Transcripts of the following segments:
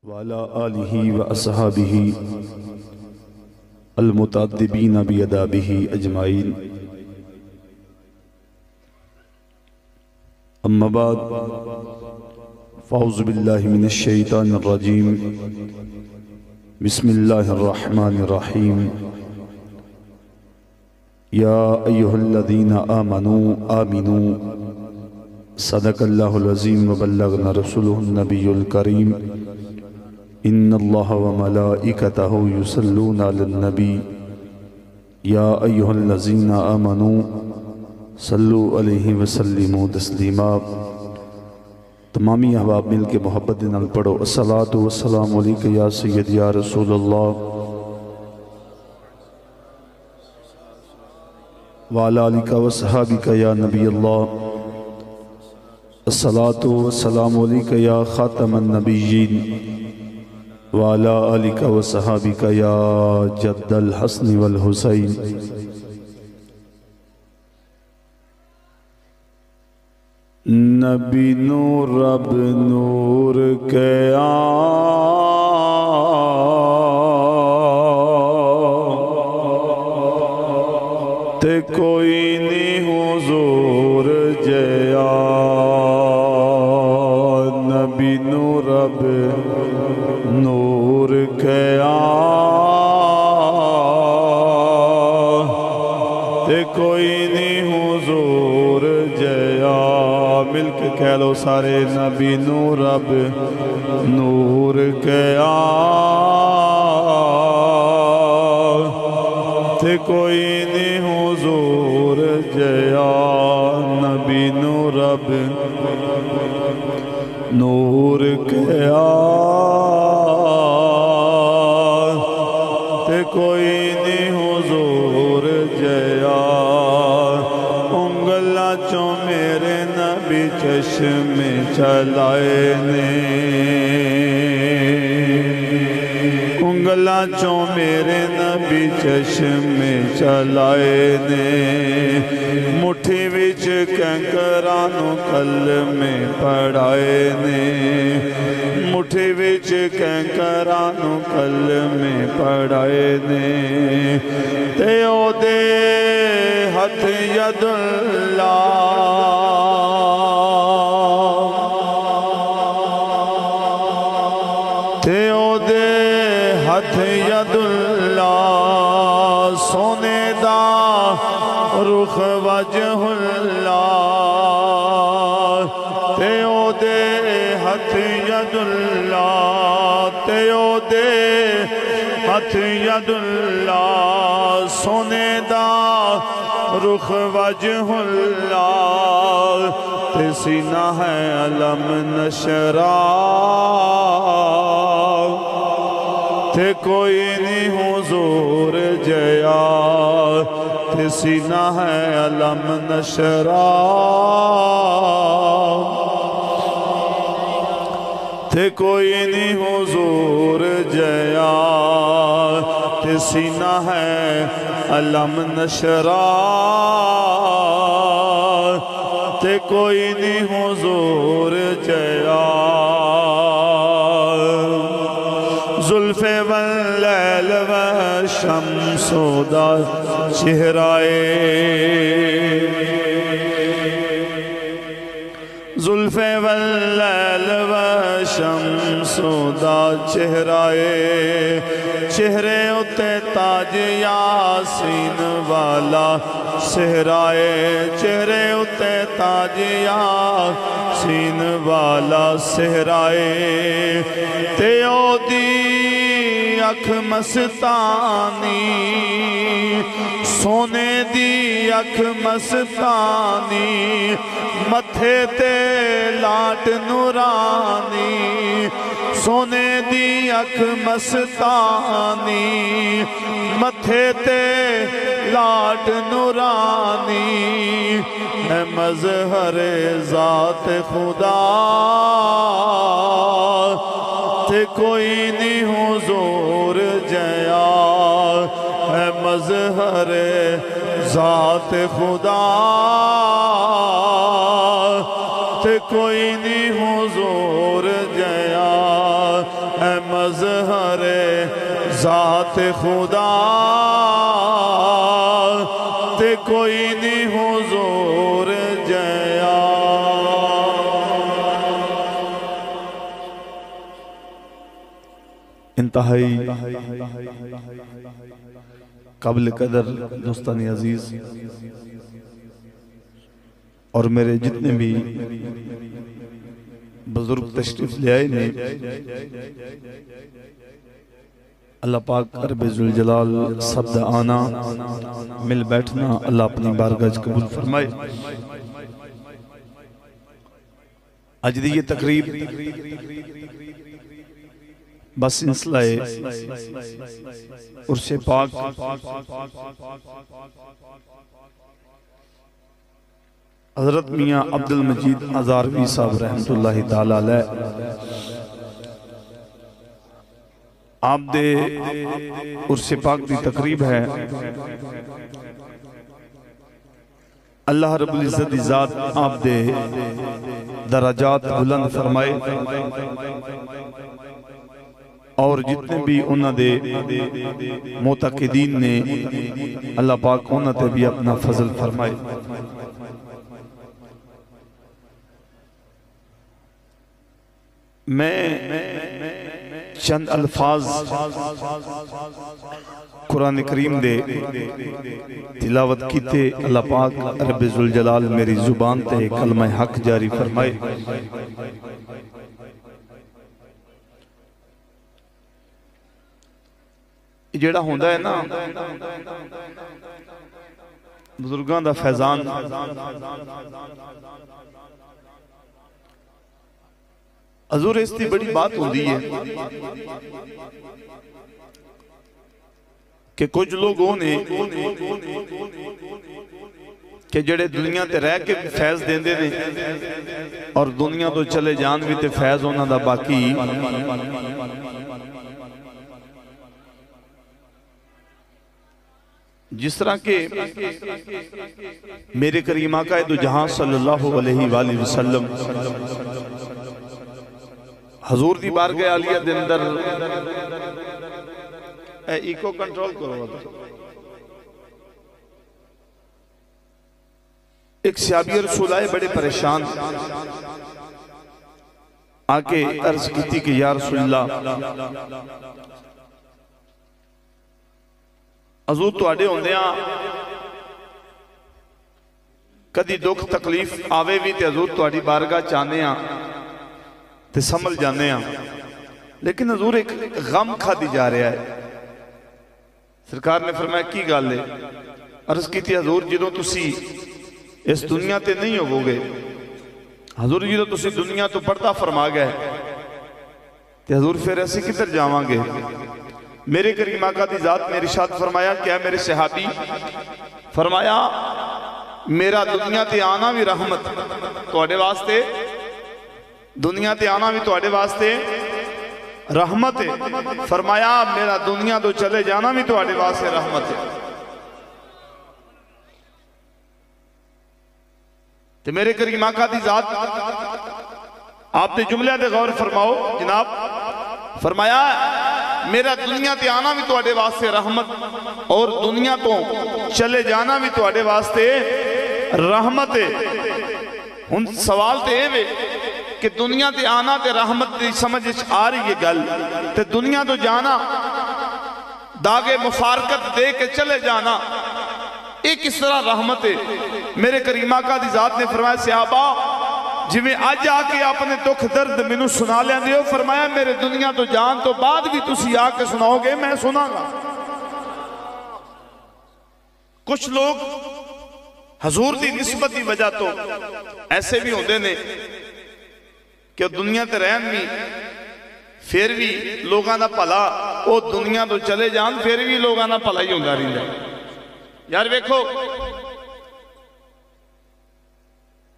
وعلى آله وأصحابه المتأدبين بأدابه أجمعين. أما بعد فأعوذ بالله من الشيطان الرجيم. بسم الله الرحمن الرحيم. يا أيها الذين آمنوا صدق الله العظيم وبلغنا رسوله النبي الكريم. إن الله وملائكته يصلون على النبي يا أيها الذين آمنوا صلوا عليه وسلموا تسلیما. تمامی احباب مل کے محبت نال پڑھو الصلاۃ والسلام علیک یا سید یا رسول اللہ وعلی آلک وصحابک یا نبی اللہ. الصلاۃ والسلام علیک یا خاتم النبیین وعلی آلک وصحابک یا جد الحسن والحسین. نبی نور رب نور کے تے کوئی نہیں حضور جیا. نبی نور رب نور کے تے کوئی نہیں حضور جیا. مل کے کہہ لو سارے نبی نور رب نور کے تے کوئی نہیں حضور جیا. نبی نور رب نور کے تے کوئی نہیں حضور جیا. انگلہ چوں میرے نبی چشم چلائے نے. انگلہ چوں میرے نبی چشم چلائے نے. مٹھی وچ کنکرانو کلمے پڑھائے نے. مٹھی وچ کنکرانو کلمے پڑھائے نے. تے او دے ہتھ ید اللہ تے او دے ہتھ ید اللہ. سونے دا رخ وجہ اللہ تے او دے ہتھ ید اللہ. تے او دے ہتھ ید اللہ. سونے دا رخ وجہ اللہ تے سینہ ہے علم نشرا. تے کوئی نہیں حضور جیا. تے سینہ ہے علم نشرا. تے کوئی نہیں حضور جیا. تے سینہ ہے علم نشرا. تے کوئی نہیں حضور جیا. زلف واللیل والشمس دا چہرائے. زلف واللیل والشمس دا چہرائے. چہرے اتے تاج یاسین والا سہرائے. چہرے اتے تاج یاسین والا سہرائے. تے او دی اکھ مستانی سونے دی اکھ مستانی. متھے تے لاٹ نورانی. سونے دی اکھ مستانی. متھے تے لاٹ نورانی. ہے مظہر ذات خدا تے کوئی نہیں حضور جیا. ہے مظہر ذات خدا تے کوئی نہیں حضور جیا. اے مظہر ذات خدا تے کوئی نہیں حضور جیا انتہائی قابل قدر دوستان عزیز اور میرے جتنے بھی بزرگ تشریف لے آئے نے اللہ پاک رب ذوالجلال سب دا آنا مل بیٹھنا اللہ اپنی بارگاہ قبول فرمائے آج دی یہ تقریب بس سلسلہ عرس پاک حضرت میاں عبدالمجید ہزاروی صاحب رحمت اللہ تعالیٰ علیہ آپ دے عرس پاک دی تقریب ہے اللہ رب العزت دی ذات آپ دے درجات بلند فرمائے اور جتنے بھی انہاں دے معتقدین نے اللہ پاک انہاں تے بھی اپنا فضل فرمائے میں چند الفاظ قرآن کریم دے تلاوت کیتے اللہ پاک رب ذوالجلال میری زبان تے کلمہ حق جاری فرمائے جیڑا ہوندہ ہے نا بزرگان دا فیضان حضور اس کی بڑی بات ہوندی ہے کہ کچھ لوگوں نے کہ جڑے دنیا تے رہ کے فیض دین دے اور دنیا تو چلے جان بھی تے فیض ہونا دا باقی جس طرح کہ میرے کریم آقا دو جہاں صلی اللہ علیہ وآلہ وسلم حضور دی بارگاہ عالیہ دے اندر اے ایکو کنٹرول کرو ایک صحابی رسول آئے بڑے پریشان آکے عرض کی تھی کہ یا رسول اللہ حضور تو آڑے ہوندے ہیں کدی دکھ تکلیف آوے بھی تے حضور تو آڑی بارگاہ چاہنے ہیں تے سمجھ جانے ہیں لیکن حضور ایک غم کھا دی جا رہا ہے سرکار نے فرمایا کی گال لے عرض کی تھی حضور جدوں تسی اس دنیا تے نہیں ہو گے حضور جدوں تسی دنیا تو پردہ فرما گئے تے حضور پھر ایسے کدھر جاواں گے میرے کریم آقا دی ذات نے ارشاد فرمایا کیا میرے صحابی فرمایا میرا دنیا تے آنا بھی رحمت توڑے واسطے دنیا تے آنا بھی توڑے واسطے رحمت ہے فرمایا میرا دنیا تو چلے جانا بھی توڑے واسطے رحمت ہے تے میرے کریم آقا دی ذات آپ نے جملے دے غور فرماؤ جناب فرمایا میرا دنیا تے آنا بھی توڑے واسطے رحمت اور دنیا تو چلے جانا بھی توڑے واسطے رحمت ہے ان سوال تے اے کہ دنیا تے آنا تے رحمت تے سمجھ آ رہی ہے گل تے دنیا تو جانا داغے مفارقت دے کے چلے جانا ایک اس طرح رحمت ہے میرے کریم آقا دی ذات نے فرمایا صحابہ جویں آج آکے اپنے دکھ درد منو سنا لیں دیو فرمایا میرے دنیا تو جان تو بعد بھی تسی آکے سناؤ گے میں سنا گا کچھ لوگ حضور دی نسبت دی وجہ تو ایسے بھی ہوندے نے کہ دنیا تے رہن بھی پھر بھی لوگاں دا پلا او دنیا تو چلے جان پھر بھی لوگاں دا پلا ہی ہوندہ رہی ہے یار ویکھو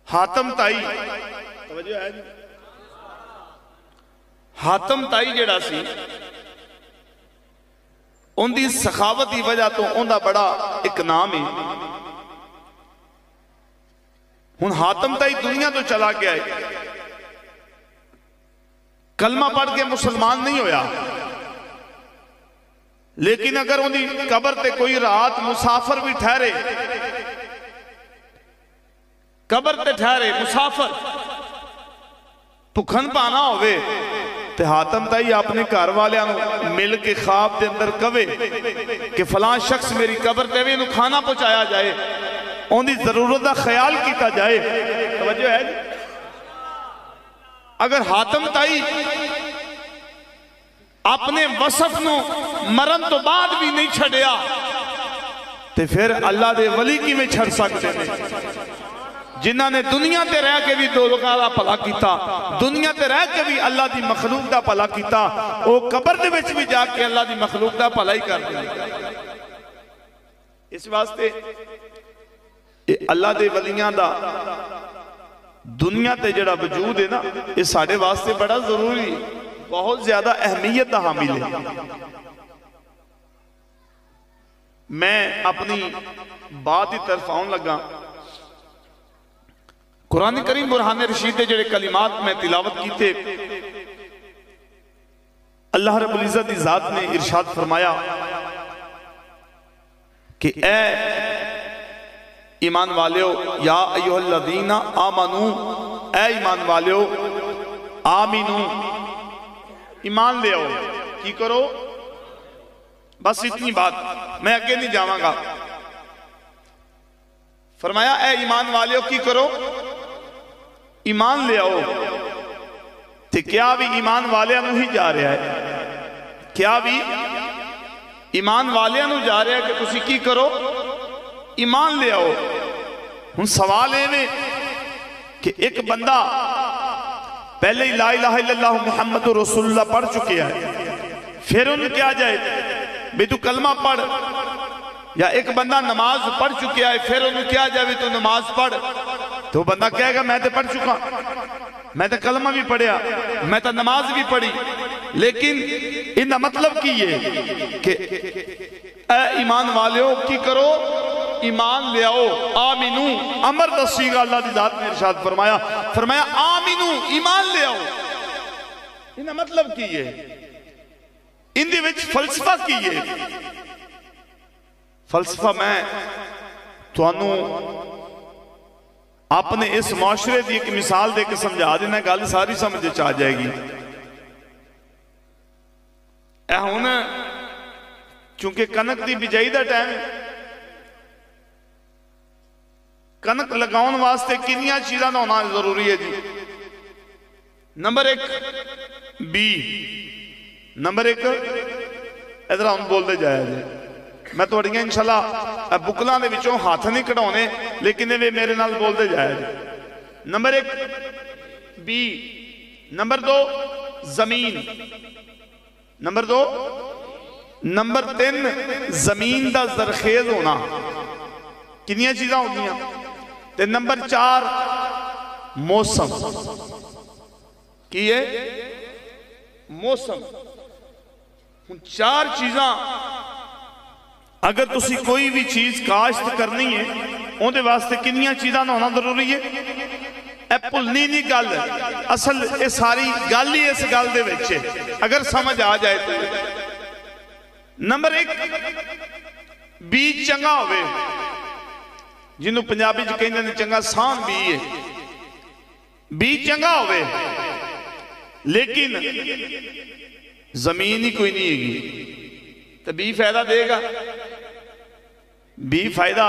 حاتم تائی توجہ ہے حاتم تائی جڑا سی ان دی سخاوت دی وجہ تو ان دا بڑا ایک نام ہے ہن حاتم تائی دنیا تو چلا گیا ہے کلمہ پڑھ کے مسلمان نہیں ہویا، لیکن اگر انہی قبر تے کوئی رات مسافر بھی ٹھہرے، قبر تے ٹھہرے مسافر بھکھن پانا ہوئے تے حاتم تائی اپنے گھر والیاں مل کے خواب دے اندر کہے کہ فلاں شخص میری قبر تے بھی انہوں کھانا پہنچایا جائے، ان دی ضرورت دا خیال کیتا جائے۔ توجہ ہے جی؟ اگر حاتم تائی اپنے وصف نو مرن تو بعد بھی نہیں چھڑیا تے پھر اللہ دے ولی کی میں چھڑ سکتے ہیں جنہاں نے دنیا تے رہ کے بھی دو لوگاں دا بھلا کیتا، دنیا تے رہ کے بھی اللہ دی مخلوق دا بھلا کیتا، او قبر دے وچ بھی جا کے اللہ دی مخلوق دا بھلا ہی کر دیا۔ اس واسطے اللہ دے ولیاں دا دنیا تے جڑا وجود ہے نا، یہ ساڑھے واسطے بڑا ضروری ہے، بہت زیادہ اہمیت دا حامل ہے۔ میں اپنی بات ہی طرف آن لگا، قرآن کریم برہان رشید دے جڑے کلمات میں تلاوت کیتے، اللہ رب العزت دی ذات نے ارشاد فرمایا کہ اے ایمان والیو، یا ایوہ الذین آمنو، اے ایمان والیو، آمینو، ایمان لے آؤ، کی کرو؟ بس اتنی بات، میں اگے نہیں جاواں گا۔ فرمایا اے ایمان والیو کی کرو؟ ایمان لے آؤ۔ تے کیا بھی ایمان والیاں نو ہی جا رہا ہے؟ کیا بھی ایمان والیاں نو جا رہا ہے کہ تسی کی کرو؟ ایمان لے آؤ۔ ہن سوال ہے کہ ایک بندہ پہلے لا الہ الا اللہ محمد رسول اللہ پڑھ چکے ہے، پھر انہوں کیا جائے بھی تو کلمہ پڑھ، یا ایک بندہ نماز پڑھ چکے ہے پھر انہوں کیا جائے بھی تو نماز پڑھ، تو بندہ کہے گا میں تے پڑھ چکا، میں تے کلمہ بھی پڑھیا، میں تے نماز بھی پڑھی، لیکن انہا مطلب کی یہ کہ اے ایمان والیو کی کرو؟ ایمان لے آؤ۔ آمینو امر دسیگا اللہ دی ذات نے ارشاد فرمایا، فرمایا آمینو ایمان لے آؤ۔ انہا مطلب کی یہ ان دی وچ فلسفہ کی یہ فلسفہ میں تو انہوں اپنے اس معاشرے دی ایک مثال دے کے سمجھا دینا، گال ساری سمجھے چاہ جائے گی۔ اے ہونا چونکہ کنک دی بجائی دا ٹائم ہے، کنک لگاؤن واسطے کنیاں چیزاں نہ ہونا ضروری ہے جی۔ نمبر ایک بی، نمبر ایک ادھر ہم بول دے جائے جی، میں تو اڑیاں انشاءاللہ بکلان دے بچوں ہاتھ نہیں کڑھونے، لیکن یہ میرے نال بول دے جائے جی۔ نمبر ایک بی، نمبر دو زمین، نمبر دو، نمبر تین زمین دا زرخیز ہونا، کنیاں چیزاں ہوتی ہیں۔ تے نمبر چار موسم، کی ہے موسم۔ چار چیزاں اگر تسی کوئی بھی چیز کاشت کرنی ہے ان دے واسطے کنیاں چیزاں نہ ہونا ضروری ہے؟ ایپل نہیں گل اصل یہ ساری گل ہی اس گل دے وچے اگر سمجھ آ جائے تو۔ نمبر ایک بیج چنگا ہوئے، جنہوں پنجابی جو کہیں جانے چنگا سان بھی ہے، بیج چنگا ہوئے لیکن زمین ہی کوئی نہیں ہے گی تو بی فائدہ دے گا؟ بی فائدہ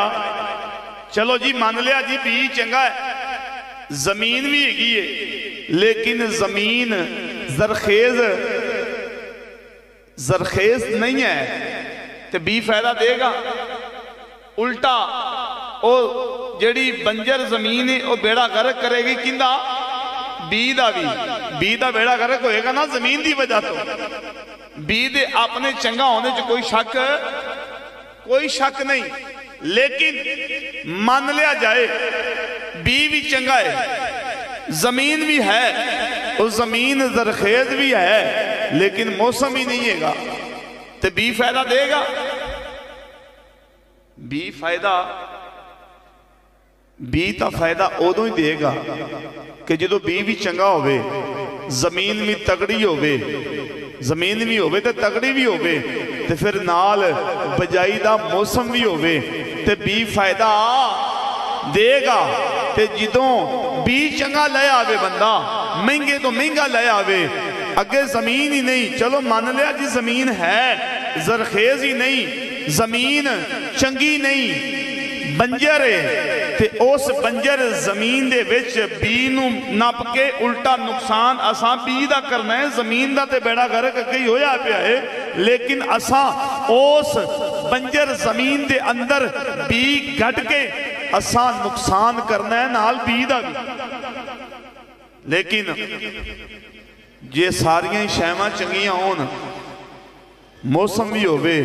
چلو جی مان لیا جی بی چنگا ہے، زمین بھی ہے لیکن زمین زرخیز نہیں ہے تو بی فائدہ دے گا؟ الٹا او جڑی بنجر زمین ہے وہ بیڑا غرق کرے گی کندہ؟ بی دا بیڑا غرق ہوئے گا نا زمین دی وجہ تو۔ بی دے اپنے چنگا ہونے جو کوئی شک نہیں، لیکن مان لیا جائے بی بھی چنگا ہے، زمین بھی ہے، اور زمین زرخیز بھی ہے لیکن موسم ہی نہیں ہے گا تو بی فائدہ دے گا؟ بی تا فائدہ ادو ہی دے گا کہ جدو بی بھی چنگا ہوئے زمین بھی تگڑی ہوئے، زمین بھی ہوئے تے تگڑی بھی ہوئے تے پھر نال بجائی دا موسم بھی ہوئے تے بی فائدہ دے گا تے جدوں بی چنگا لے آوے بندہ مہنگے تو مہنگا لے آوے اگے زمین ہی نہیں، چلو مان لیا جی زمین ہے زرخیز ہی نہیں، زمین چنگی نہیں بنجر ہے تے اس بنجر زمین دے وچ بی نو نپ کے الٹا نقصان اساں بی دا کرنا ہے، زمین دا تے بیڑا گھرک کئی ہویا پیا ہے، لیکن اساں اس بنجر زمین دے اندر بی گھٹ کے اساں نقصان کرنا ہے نال بی دا بھی۔ لیکن جے ساریاں شیمہ چنگیاں ہون، موسم بھی ہوئے،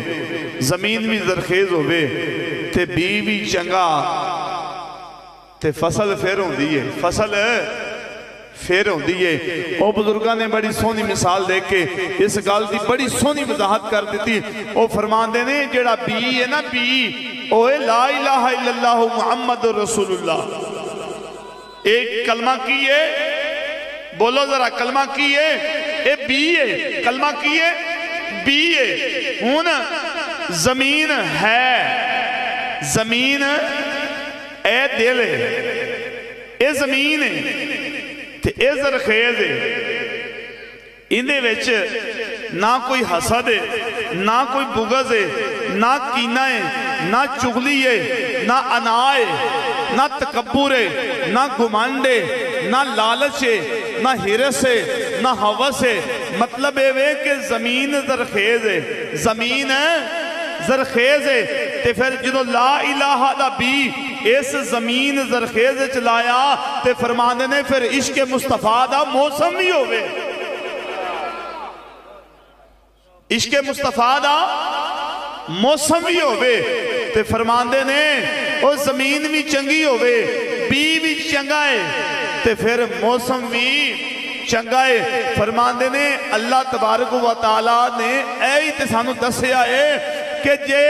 زمین بھی زرخیز ہوئے تے بی بھی چنگا تے فصل پھر ہوں دیئے، فصل پھر ہوں دیئے۔ او بزرگاں نے بڑی سونی مثال دے کے اس گال دی بڑی سونی وضاحت کر دیتی۔ او فرمان دینے جڑا بی ہے نا بی، اوے لا الہ الا اللہ محمد رسول اللہ، ایک کلمہ کی ہے، بولو ذرا کلمہ کی ہے، اے بی ہے، کلمہ کی ہے بی ہے۔ ہون زمین ہے، زمین اے دل ہے، اے زمین ہے تے اے زرخیز ہے، اندے ویچ نہ کوئی حسد ہے، نہ کوئی بغض ہے، نہ کینہ ہے، نہ چغلی ہے، نہ انا ہے، نہ تکبر ہے، نہ گمانڈ ہے، نہ لالچ ہے، نہ ہرس ہے، نہ حوث ہے۔ مطلب ہے کہ زمین زرخیز ہے، زمین زرخیز ہے تے پھر جنہوں لا الہ الا بی اس زمین زرخیز چلایا تے فرمانے نے پھر عشق مصطفیٰ دا موسم بھی ہوئے، عشق مصطفیٰ دا موسم بھی ہوئے تے فرماندے نے وہ زمین بھی چنگی ہوئے، بی بھی چنگا ہے تے پھر موسم بھی چنگا ہے۔ فرماندے نے اللہ تبارک و تعالیٰ نے اے تے سانو دسیا ہے کہ جے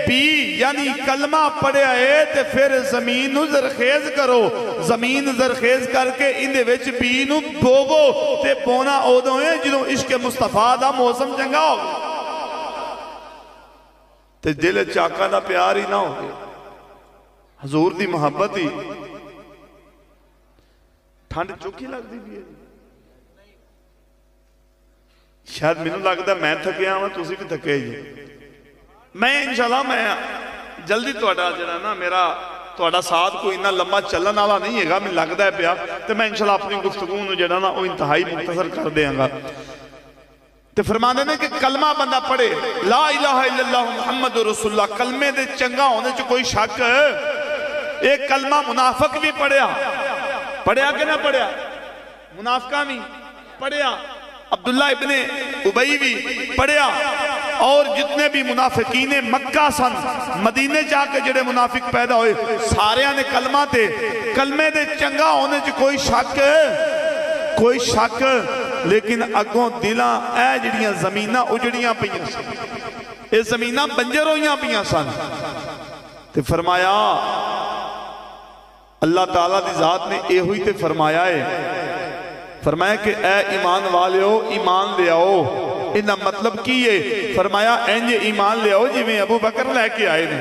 بی یعنی کلمہ پڑھیا ہے تے پھر زمین نو زرخیز کرو، زمین زرخیز کر کے اندے وچ بی نو بوگو تے بونا اودوں ہے جنہوں عشق مصطفیٰ دا موسم چنگا ہو تے دل چاکا دا پیار ہی نہ ہو گئے، حضور دی محبت ہی ٹھنڈ چوکی لگ دی بھی ہے۔ شاید میں نے لگتا میں تھکیا ہوں تسی بھی تھکے جی، میں انشاءاللہ میں جلدی توڑا جڑا نا میرا توڑا ساتھ کوئی انہا لمبا چلن والا نہیں ہے گا، میں لگتا ہے پیا تو میں انشاءاللہ اپنی گفتگون جڑا نا وہ انتہائی مختصر کر دیں گا۔ تو فرمانے نے کہ کلمہ بندہ پڑھے لا الہ الا اللہ محمد رسول اللہ، کلمے دے چنگا ہونے جو کوئی شک ہے۔ ایک کلمہ منافق بھی پڑھیا کہ نہ پڑھیا، منافقہ بھی پڑھیا، عبداللہ ابن ابی بھی پڑھیا، اور جتنے بھی منافقین مکہ سن مدینے جا کے جڑے منافق پیدا ہوئے سارے نے کلمہ تے کلمے دے چنگا ہونے جو کوئی شک لیکن اگوں دلاں اے جڑیاں زمینہ اجڑیاں پیاں سن، اے زمینہ بنجر ہویاں پیاں سن تے فرمایا اللہ تعالیٰ دی ذات نے اے ہوئی تے فرمایا کہ اے ایمان والیو ایمان لے آؤ۔ انہا مطلب کیے فرمایا اینجے ایمان لے آؤ جی میں ابو بکر لے کے آئے نے،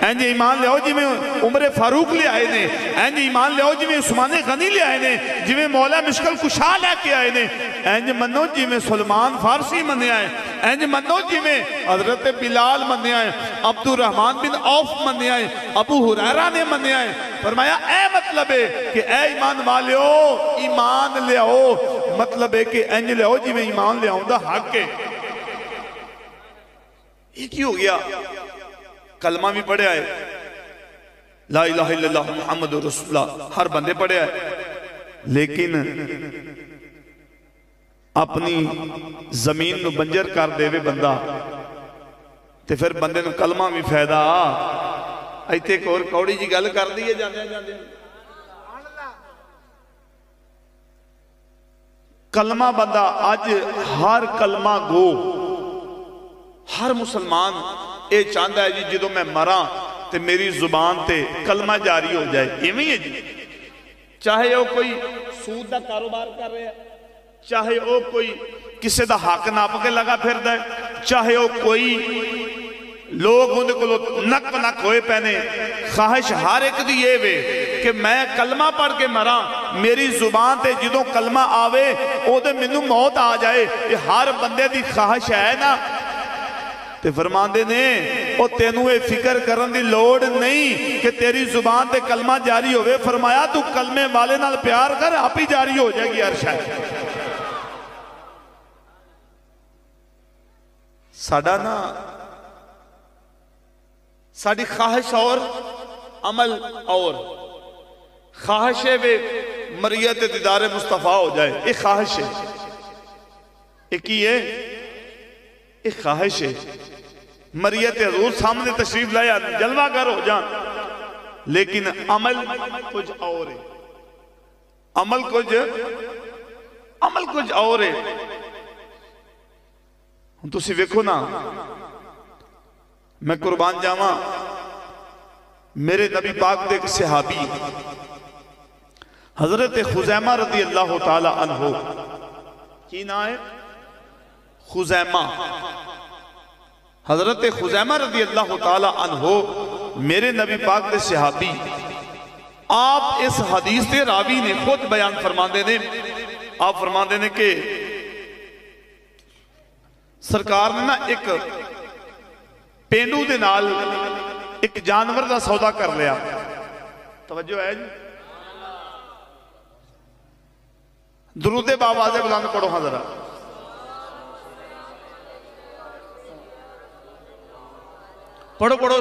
اینجے ایمان لے آؤ جی میں عمر فاروق لے آئے نے، اینجے ایمان لے آؤ جی میں عثمان غنی لے آئے نے، جی میں مولا مشکل کشا لے کے آئے نے، اینجے منو جی میں سلمان فارسی منے آئے، اینجے منو جی میں حضرت بلال منے آئے، عبد الرحمن بن عوف منے آئے، ابو ہریرہ نے منے آئے۔ فرمایا اے مطلب ہے کہ اے ایمان والیو ایمان لے آؤ، مطلب ہے کہ اینجے لے آؤ جی میں ایمان لے آؤں دا حق ہے۔ یہ کی ہو گیا؟ کلمہ بھی پڑھے آئے لا الہ الا اللہ محمد رسول اللہ ہر بندے پڑھے آئے، لیکن اپنی زمین نو بنجر کر دے وے بندہ تے پھر بندے نو کلمہ بھی فائدہ ایتے ایک اور کوڑی جی گل کر دیئے جاندے کلمہ بندہ آج ہر کلمہ گو ہر مسلمان اے چاندہ ہے جی جدو میں مراں تے میری زبان تے کلمہ جاری ہو جائے ایویں ہے جی، چاہے وہ کوئی سود دا کاروبار کر رہے ہیں، چاہے وہ کوئی کسی دا حق ناپ کے لگا پھر دے، چاہے وہ کوئی لوگ اندھے کو نک نک ہوئے پہنے، خواہش ہر ایک دی یہ وے کہ میں کلمہ پڑھ کے مرا، میری زبان تے جدوں کلمہ آوے او دے منو موت آ جائے، یہ ہر بندے دی خواہش ہے نا۔ تے فرماندے نے او تینوں اے فکر کرن دی لوڑ نہیں کہ تیری زبان تے کلمہ جاری ہوئے، فرمایا تو کلمے والے نال پیار کر، آپ ہی جاری ہو جائے گی ہر شاید۔ ساڑھا نا ساڑھی خواہش اور عمل اور خواہش ہے وہ مریت دیدار مصطفیٰ ہو جائے، ایک خواہش ہے، ایک ہی ہے، ایک خواہش ہے مریت حضور سامنے تشریف لائے جلوہ گر ہو جان، لیکن عمل کچھ اور ہے، عمل کچھ اور ہے۔ تو سی ویکھو نا، میں قربان جاواں، میرے نبی پاک دے ایک صحابی حضرت خزیمہ رضی اللہ تعالی عنہ، کی نا ہے؟ خزیمہ، حضرت خزیمہ رضی اللہ تعالی عنہ میرے نبی پاک دے صحابی، آپ اس حدیث دے راوی نے خود بیان فرماندے نے، آپ فرماندے نے کہ سرکار نے نا ایک پینڈو دے نال ایک جانور دا سودا کر لیا، توجہ ہے جی، درود بآواز بلند پڑھو ہاں ذرا۔ پڑھو پڑھو۔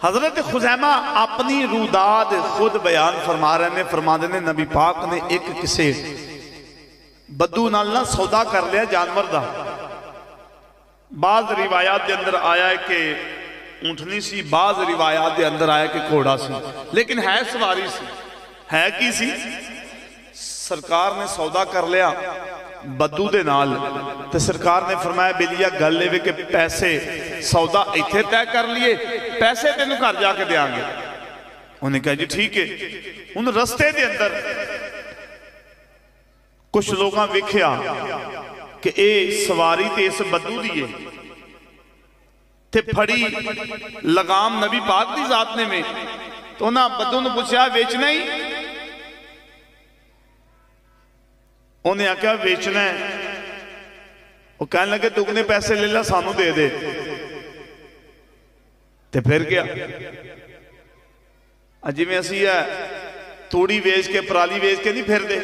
حضرت خزیمہ اپنی روداد خود بیان فرما رہے ہیں، فرما دینے نبی پاک نے ایک کسے بدو نالنا سودا کر لیا جانور دا۔ بعض روایات دے اندر آیا ہے کہ اونٹنی سی، بعض روایات دے اندر آیا کہ گھوڑا سی، لیکن ہے سواری سی، ہے کی سی؟ سرکار نے سودا کر لیا بدو دے نال، تو سرکار نے فرمایا بلیا گل لے کہ پیسے سودا ایتھے طے کر لیے، پیسے تینوں گھر جا کے دیاں گے۔ انہوں نے کہا جی ٹھیک ہے۔ ان رستے دے اندر کچھ لوگاں وکھیا کہ اے سواری تے اس بدو دیئے تے پھڑی لگام نبی پاک دی ذات نے میں، تو انہاں بدو نے پوچھا ویچنا ہی؟ انہیں آکھا ویچنا ہے۔ وہ کہنے لگے تو اگنے پیسے لے لیا سانو دے دے، تے پھر گیا۔ اجی میں اسی ہے توڑی ویچ کے پرالی ویچ کے نہیں پھر دے،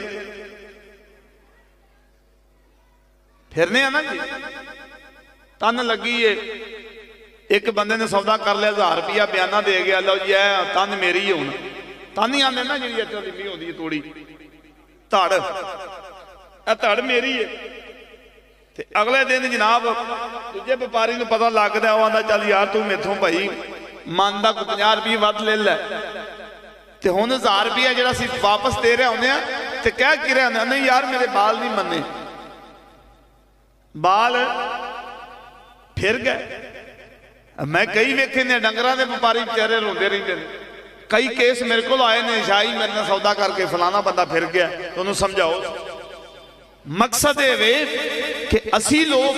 پھرنے آنا جی تن لگی ہے۔ ایک بندے نے سودا کر لیا 1000 روپیہ بیانہ دے گیا، اللہ جی ہے تن میری ہی ہونا، تن ہی آنے نا جی یہ لمبی ہوندی ہے توڑی تھاڑ، اے تھاڑ میری ہے۔ اگلے دن جناب تجھے بپاری نے پتہ لگ دیا، وہ آندہ چل یار تو میتھوں بھائی ماندہ کو 50 روپیہ ود لے لے، تے ہونے 1000 روپیہ جڑا سی واپس دے رہے ہونے ہیں، تے کیا کی رہے ہونے نہیں یار میرے بال نہیں مننے، بال پھر گئے۔ میں کئی ویکھے نے ڈنگرہ دے بپاری چہرے روندے رہی دے، کئی کیس میرے کو آئے نے شاہی میرے نے سودا کر کے فلانا بندہ پھر گیا، تو انہوں سمجھاؤ۔ مقصد ہے وے کہ اسی لوگ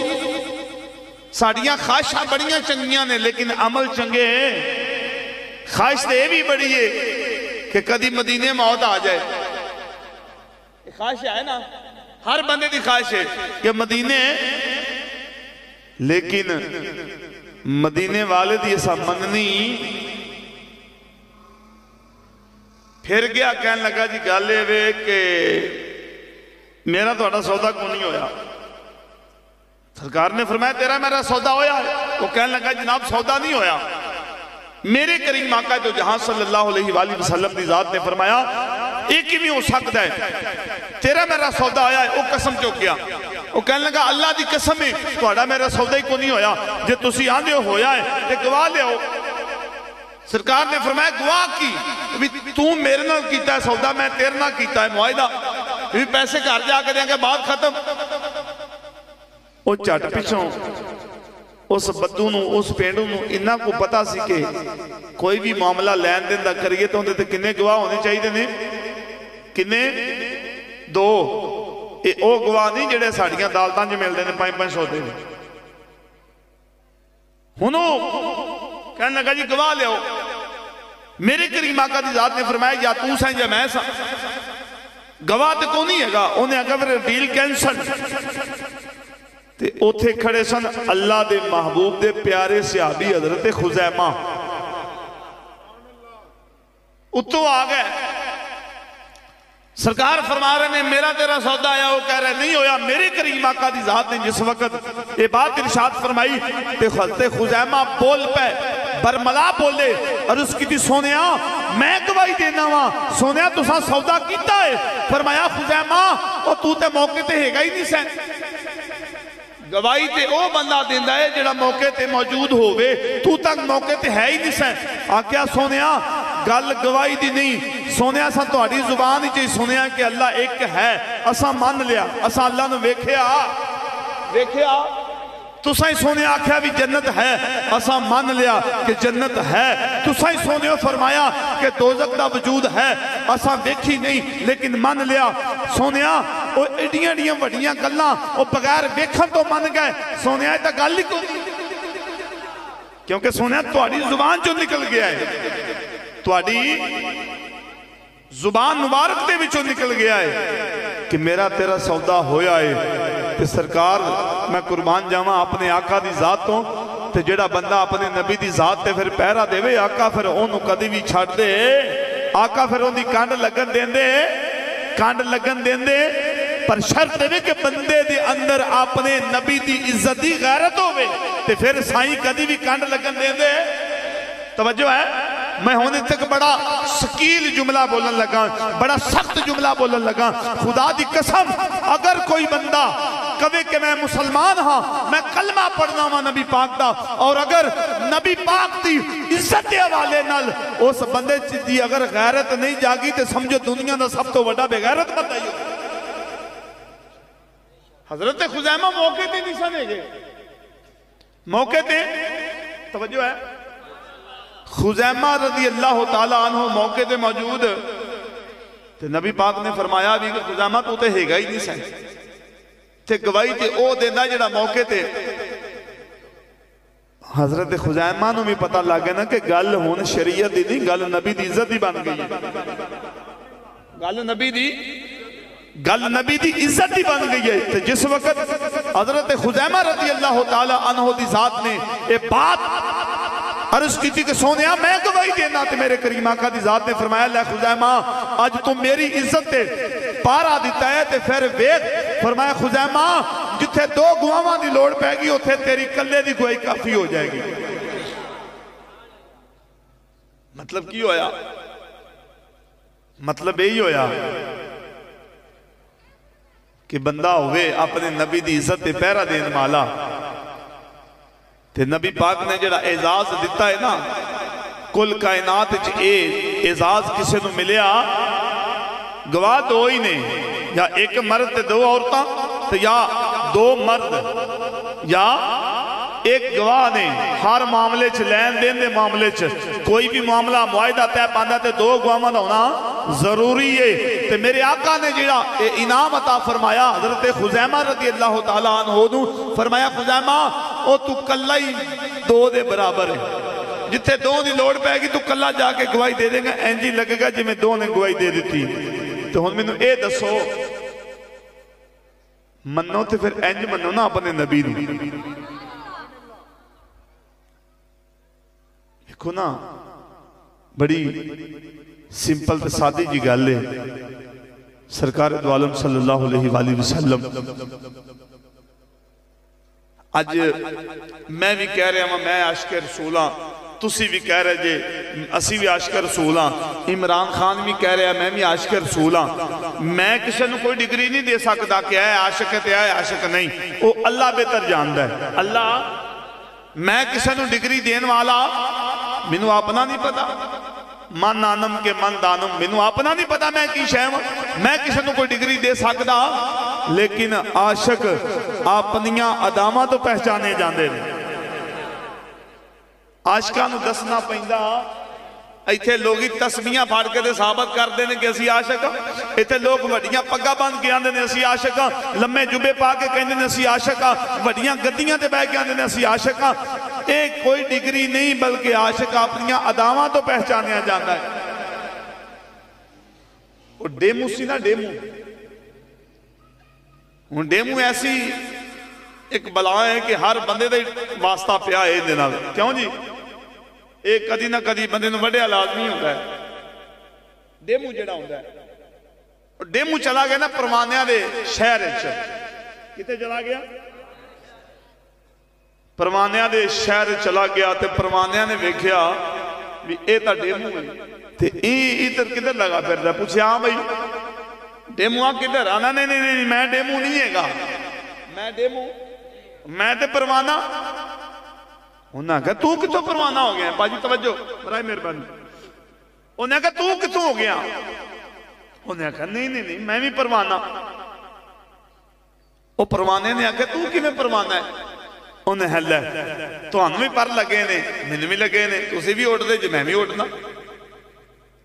ساڑیاں خواہشاں بڑیاں چنگیاں نے لیکن عمل چنگے ہیں۔ خواہش دے بھی بڑی ہے کہ کدی مدینے موت آ جائے، خواہش ہے نا ہر بندے دی خواہش ہے کہ مدینے، لیکن مدینے والے دی ایسا مننی پھر گیا کہنے لگا جی گالے وے کہ میرا توڑا سودا کو نہیں ہویا۔ سرکار نے فرمایا تیرا میرا سودا ہویا ہے؟ وہ کہنے لگا جناب سودا نہیں ہویا، میرے کریم آقا جو جہاں صلی اللہ علیہ وآلہ وسلم دی ذات نے فرمایا ایک ہی نہیں ہو سکتا ہے، تیرا میرا سودا ہویا ہے۔ وہ قسم چوک گیا، وہ کہنے لگا اللہ دی قسم ہے توڑا میرا سودا ہی کو نہیں ہویا، جے تسی آندے ہویا ہے تے گواہ لے ہو۔ سرکار نے فرمایا گواہ کی تو میرے نال کیتا ہے سودا، میں تیرے نال کیتا ہے معاہدہ، پیسے گھر جا کے دیں گے بات ختم۔ وہ جٹ پچھوں اس بدو نو اس پینڈو نو انہاں کو پتا سی کہ کوئی بھی معاملہ لین دین دا کریے تو اندے تے کنے گواہ ہونے چاہیے نے کنے دو او گواہ نہیں جڑے ساڑیاں دالتاں جو ملتے ہیں 5-5 ہوتے ہیں ہنو کہنے لگا جی گواہ لے ہو میرے کریم آقا دی ذات نے فرمایا یا تو سائیں یا میں سا گواہ تے کو نہیں ہے گا انہیں آگا پھر ڈیل کینسل تے اوتھے کھڑے سن اللہ دے محبوب دے پیارے صحابی حضرت خزیمہ اتو آگئے سرکار فرما رہے ہیں میرا تیرا سودا آیا وہ کہہ رہے نہیں ہویا میرے کریم آقا دی ذات نے جس وقت یہ بات ارشاد فرمائی تے خزیمہ بول پہ برملا بولے اور اس کی تھی سونیا میں گواہی دینا ہوا سونیا تو سا سودا کیتا ہے فرمایا خزیمہ اور تو تے موقع تے ہے گا ہی نہیں سین گواہی تے او بندہ دیندہ ہے جڑا موقع تے موجود ہوئے تو تک موقع تے ہے ہی نہیں سین آکیا سونیا گل گواہی دی نہیں سونیا سا تو آڑی زبان ہی چاہی سونیا کہ اللہ ایک ہے اسا مان لیا اسا اللہ نے ویکھیا تو سائیں سونے آکھیا بھی جنت ہے اسا مان لیا کہ جنت ہے تو سائیں سونے فرمایا کہ دوزخ دا وجود ہے اسا ویکھی نہیں لیکن مان لیا سونیا وہ ایڈیاں وڈیاں گلاں وہ بغیر ویکھن تو مان گئے سونیا ایتا گل ہی کو کیونکہ سونیا تواڈی زبان جو نکل گیا ہے تواڈی زبان مبارک دے وچوں نکل گیا ہے کہ میرا تیرا سودا ہویا ہے تے سرکار میں قربان جاواں اپنے آقا دی ذات تو تے جڑا بندہ اپنے نبی دی ذات تے پھر پہرا دے وے آقا پھر اونوں کدی بھی چھڈ دے آقا پھر اون دی کانڈ لگن دیندے پر شرط دے کہ بندے دے اندر اپنے نبی دی عزت دی غیرت ہوئے تے پھر سائیں کدی بھی کانڈ لگن دیندے توجہ ہے میں ہونے تک بڑا سکیل جملہ بولن لگا بڑا سخت جملہ بولن لگا خدا دی قسم اگر کوئی بندہ کہے کہ میں مسلمان ہاں میں کلمہ پڑھنا ہوں نبی پاک دا اور اگر نبی پاک دی عزت دے حوالے نال اس بندے دی اگر غیرت نہیں جاگی تے سمجھو دنیا دا سب تو بڑا بے غیرت بندہ ہی حضرت خزیمہ موقع تے نہیں سنے گے موقع تے توجہ ہے خزیمہ رضی اللہ تعالیٰ عنہ موقع تے موجود تے نبی پاک نے فرمایا بھی کہ خزیمہ تو تے ہے گا ہی نہیں سائیں تے گواہی تے او دینا جڑا موقع تے حضرت خزیمہ نو بھی پتہ لگے نا کہ گل ہون شریعت دی نہیں گل نبی دی عزت دی بن گئی گل نبی دی عزت دی بن گئی ہے تے جس وقت حضرت خزیمہ رضی اللہ تعالیٰ عنہ دی ذات نے ایک بات عرض کی تھی کہ سونیا میں گواہی دینا تے میرے کریم آقا دی ذات نے فرمایا لے خزیمہ آج تم میری عزت تے پارا دیتا ہے تے پھر وید فرمایا خزیمہ جتھے 2 گواہاں دی لوڑ پہ گی اتھے تیری کلے دی گواہی کافی ہو جائے گی مطلب کی ہویا مطلب یہی ہویا کہ بندہ ہوئے اپنے نبی دی عزت تے پہرا دین مالا تے نبی پاک نے جڑا اعزاز دیتا ہے نا کل کائنات اعزاز کسے نو ملیا گواہ 2 ہی نے یا ایک مرد تے 2 عورتاں تے یا 2 مرد یا ایک گواہ نے ہر معاملے چھ لین دین دے معاملے چھ کوئی بھی معاملہ معاہدہ تے پاندہ تے 2 گواہ ہونا ضروری ہے تے میرے آقا نے جڑا انعام عطا فرمایا حضرت خزیمہ رضی اللہ تعالیٰ عنہ نو فرمایا خزیمہ او تو کلہ ہی 2 دے برابر ہے جتھے 2 دی لوڑ پہ گی تو کلہ جا کے گواہی دے دیں گا اینجی لگے گا جی میں 2 نے گواہی دے دیتی تو ہن میں نو اے دسو منو تے پھر اینج منو نا اپنے نبی نو دیکھو نا بڑی سمپل تے سادی جی گل ہے سرکار دو عالم صلی اللہ علیہ وآلہ وسلم آج میں بھی کہہ رہا ہوں میں عاشق رسول ہاں تسی بھی کہہ رہے جے اسی بھی عاشق رسول ہاں عمران خان بھی کہہ رہا میں بھی عاشق رسول ہاں میں کسی نے کوئی ڈگری نہیں دے سکتا کہ اے عاشق ہے تے اے عاشق نہیں وہ اللہ بہتر جاندا ہے اللہ میں کسی نے ڈگری دین والا مینوں اپنا نہیں پتا من نانم کے من دانم مینوں اپنا نہیں پتا میں کی شے میں کسی نے کوئی ڈگری دے سکتا لیکن عاشق اپنیاں اداواں تو پہچانے جاندے نے عاشقاں نو دسنا پیندا ایتھے لوگی تسبیحاں پھاڑ کے ثابت کردے نے کہ اسی عاشق ہاں ایتھے لوگ وڈیاں پگا بند کے آندے نے اسی عاشق ہاں لمے جبے پا کے کہندے نے اسی عاشق ہاں وڈیاں گدیاں تے بیٹھ کے آندے نے اسی عاشق ہاں ایک کوئی ڈگری نہیں بلکہ عاشق اپنیاں اداواں تو پہچانیا جاندا ہے وہ ڈیمو سی نا ڈیمو ایسی ایک بلا ہے کہ ہر بندے دے واسطہ پیا ہے دے نال کیوں جی ایک کدی نہ کدی بندے نو وڈیا لازمی ہوتا ہے ڈیمو جڑا ہوتا ہے اور ڈیمو چلا گیا نا پروانیاں دے شہر کتے چلا گیا پروانیاں دے شہر چلا گیا تے پروانیاں نے ویکھیا بھی اے تا ڈیمو ہے تے ادھر کدھر لگا پھر رہا پوچھے ہاں بھائی ڈیمو آپ کدھر آنا نہیں میں ڈیمو نہیں ہے گا میں ڈیمو میں تے پروانہ انہاں کہا تو کتوں پروانہ ہو گیا باجی توجہ برائے مہربانی انہاں کہا تو کتوں ہو گیا انہاں کہا نہیں میں بھی پروانہ وہ پروانے نے آکھا تو کی میں پروانہ ہے انہیں اللہ تو انہوں بھی پر لگے نے میں بھی لگے نے تو اسے بھی اٹھ دے جو میں بھی اٹھنا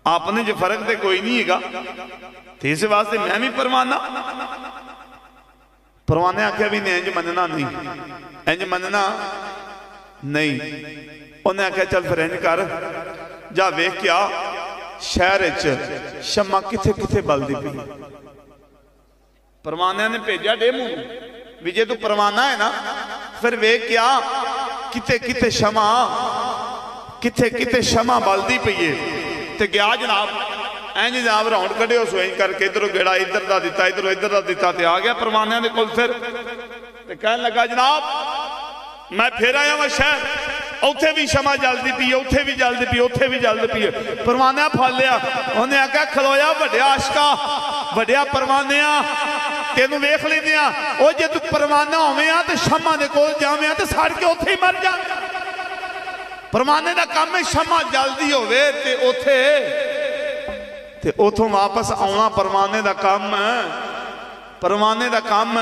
آپ نے جو فرق دے کوئی نہیں ہے گا تیسے واسطے میں بھی پروانہ پروانے آکھا بھی نہیں انج مننا نہیں انج مننا نہیں انہیں آکھا چل پھر انج کر جا ویکھ کیا شہر شمع کتھے بل دی پی پروانے نے بھیجا ڈیمو بھی جے تو پروانہ ہے نا پھر ویکھ کیا کتے شمع بل دی پی تے گیا جناب این جناب راؤنڈ کڑے ہو سوئیں کر کے ادھر گیڑا ادھر دا دیتا ادھر دا دیتا تے آگیا پروانیاں نے کل پھر تے کہنے لگا جناب میں پھر آیا ہوں شہر اوتھے بھی شمع جلدی پی اوتھے بھی جلدی پی اوتھے بھی جلدی پی پروانیاں پھال لیا انہیں آکھا کھلویا وڈیا عاشقا وڈیا پروانیاں تینوں ویکھ لیندیاں او جے تو پروانہ ہوئیاں تے شمع دے کول جاویاں تے ساڑھ کے اوتھے ہی مر جا پروانے دا کام میں شمع جلدی ہوئے تے اوتھوں واپس آنا پروانے دا کام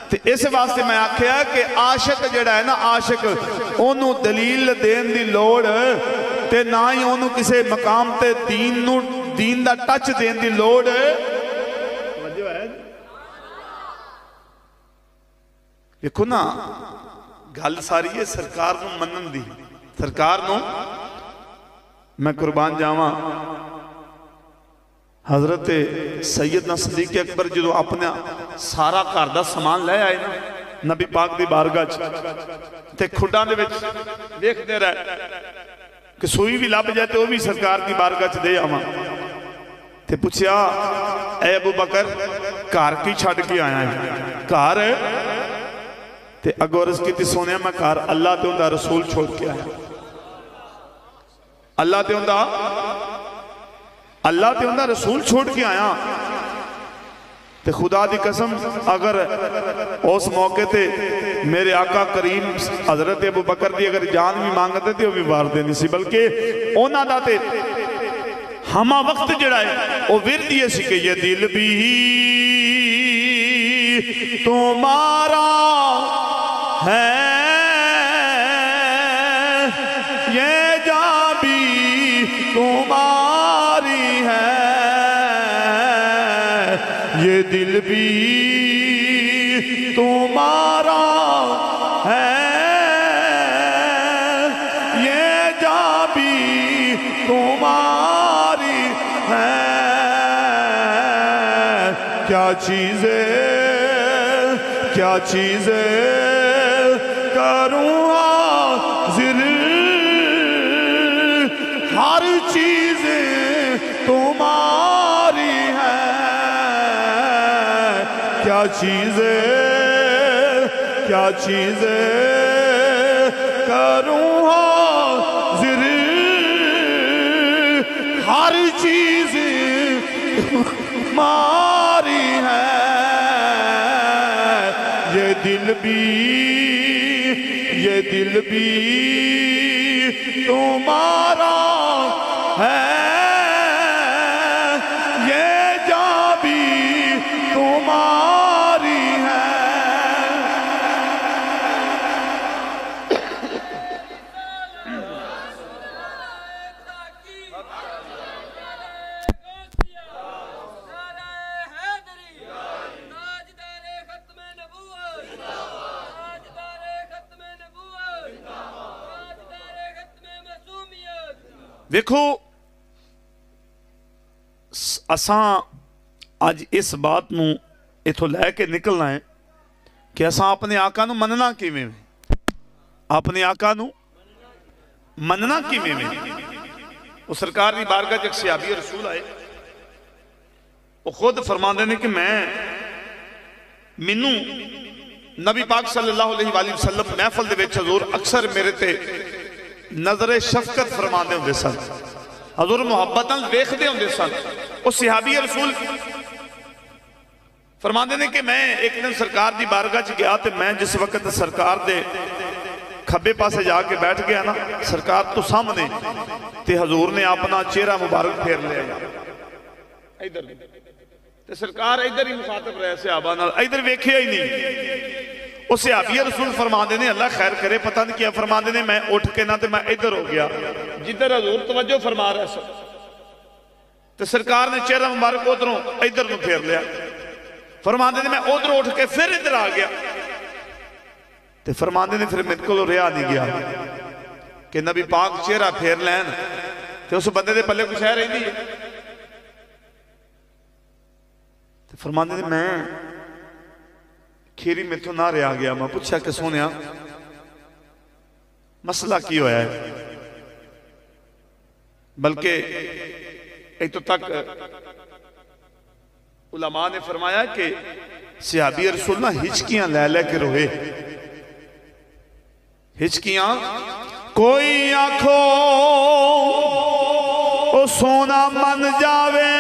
تے اس واسطے میں آکھیا کہ عاشق جڑا ہے نا عاشق انہوں دلیل دین دی لوڑ تے نہ ہی انہوں کسے مقام تے دین دا ٹچ دین دی لوڑ دیکھو نا گل ساری ہے سرکار نو منن دی سرکار نو میں قربان جاواں حضرت سیدنا صدیق اکبر جدو اپنا سارا گھر دا سامان لے آئے نا نبی پاک دی بارگاہ تے کھڈاں دے وچ دیکھتے رہے کہ سوئی بھی لب جائے تے وہ بھی سرکار دی بارگاہ دے آواں تے پوچھیا اے ابو بکر گھر کی چھڑ کے آیا ہے گھر تے اگو عرض کی تی سونیا میں گھر اللہ تے اندہ رسول چھوڑ کے آیا اللہ تے اندہ رسول چھوڑ کے آیا تے خدا دی قسم اگر اس موقع تے میرے آقا کریم حضرت ابو بکر دی اگر جان بھی مانگتے تھے وہ بھی وار دینی سی بلکہ اونا دا تے ہما وقت جڑا ہے وہ ورد یہ سی کہ یہ دل بھی تمہارا ہے یہ جان بھی تمہاری ہے یہ دل بھی تمہارا ہے یہ جان بھی تمہاری ہے کیا چیزیں کروں حاضر ہر چیز تمہاری ہے کیا چیزیں کروں حاضر ہر چیز تمہاری ہے یہ دل بھی تمہارا ہے یہ جان بھی تمہاری ہے ویکھو اساں اج اس بات نو اتھوں لے کے نکلنا ہے کہ اساں اپنے آقا نو مننا کیویں میں، اپنے آقا نو مننا کیویں میں۔ وہ سرکار دی بارگاہ ایک صحابی رسول آئے، وہ خود فرماندے نے کہ مینوں نبی پاک صلی اللہ علیہ وآلہ وسلم محفل دے وچ حضور اکثر میرے تے نظر شفقت فرماندے ہوندے سن، حضور محبت نال ویکھدے ہوندے سن۔ وہ صحابی رسول فرماندے نے کہ میں ایک دن سرکار دی بارگاہ چ گیا تے میں جس وقت سرکار دے کھبے پاسے جا کے بیٹھ گیا نا، سرکار تو سامنے تے حضور نے اپنا چہرہ مبارک پھیر لیا ادھر تے سرکار ادھر ہی مخاطب رہے صحابہ نال، ادھر ویکھیا ہی نہیں۔ وہ صحابی رسول فرماندے نے اللہ خیر کرے، پتہ نہیں کیا فرماندے نے میں اٹھ کے نہ تے میں ادھر ہو گیا جدھر حضور توجہ فرما رہے سن، تے سرکار نے چہرہ مبارک ادھروں ادھر نو پھیر لیا۔ فرماندے نے میں ادھر اٹھ کے پھر ادھر آ گیا تے فرماندے نے پھر میرے کو رہا نہیں گیا کہ نبی پاک چہرہ پھیر لین تے اس بندے دے پلے کچھ ہے رہی نہیں ہے۔ فرماندے نے میں کھیری میں تو نہ رہا گیا، میں پوچھا کہ سونیا مسئلہ کی ہویا ہے، بلکہ ایک تو تک علماء نے فرمایا کہ صحابی رسول نہ ہچکیاں لے لے کے روئے، ہچکیاں کوئی آنکھو او سونا من جاوے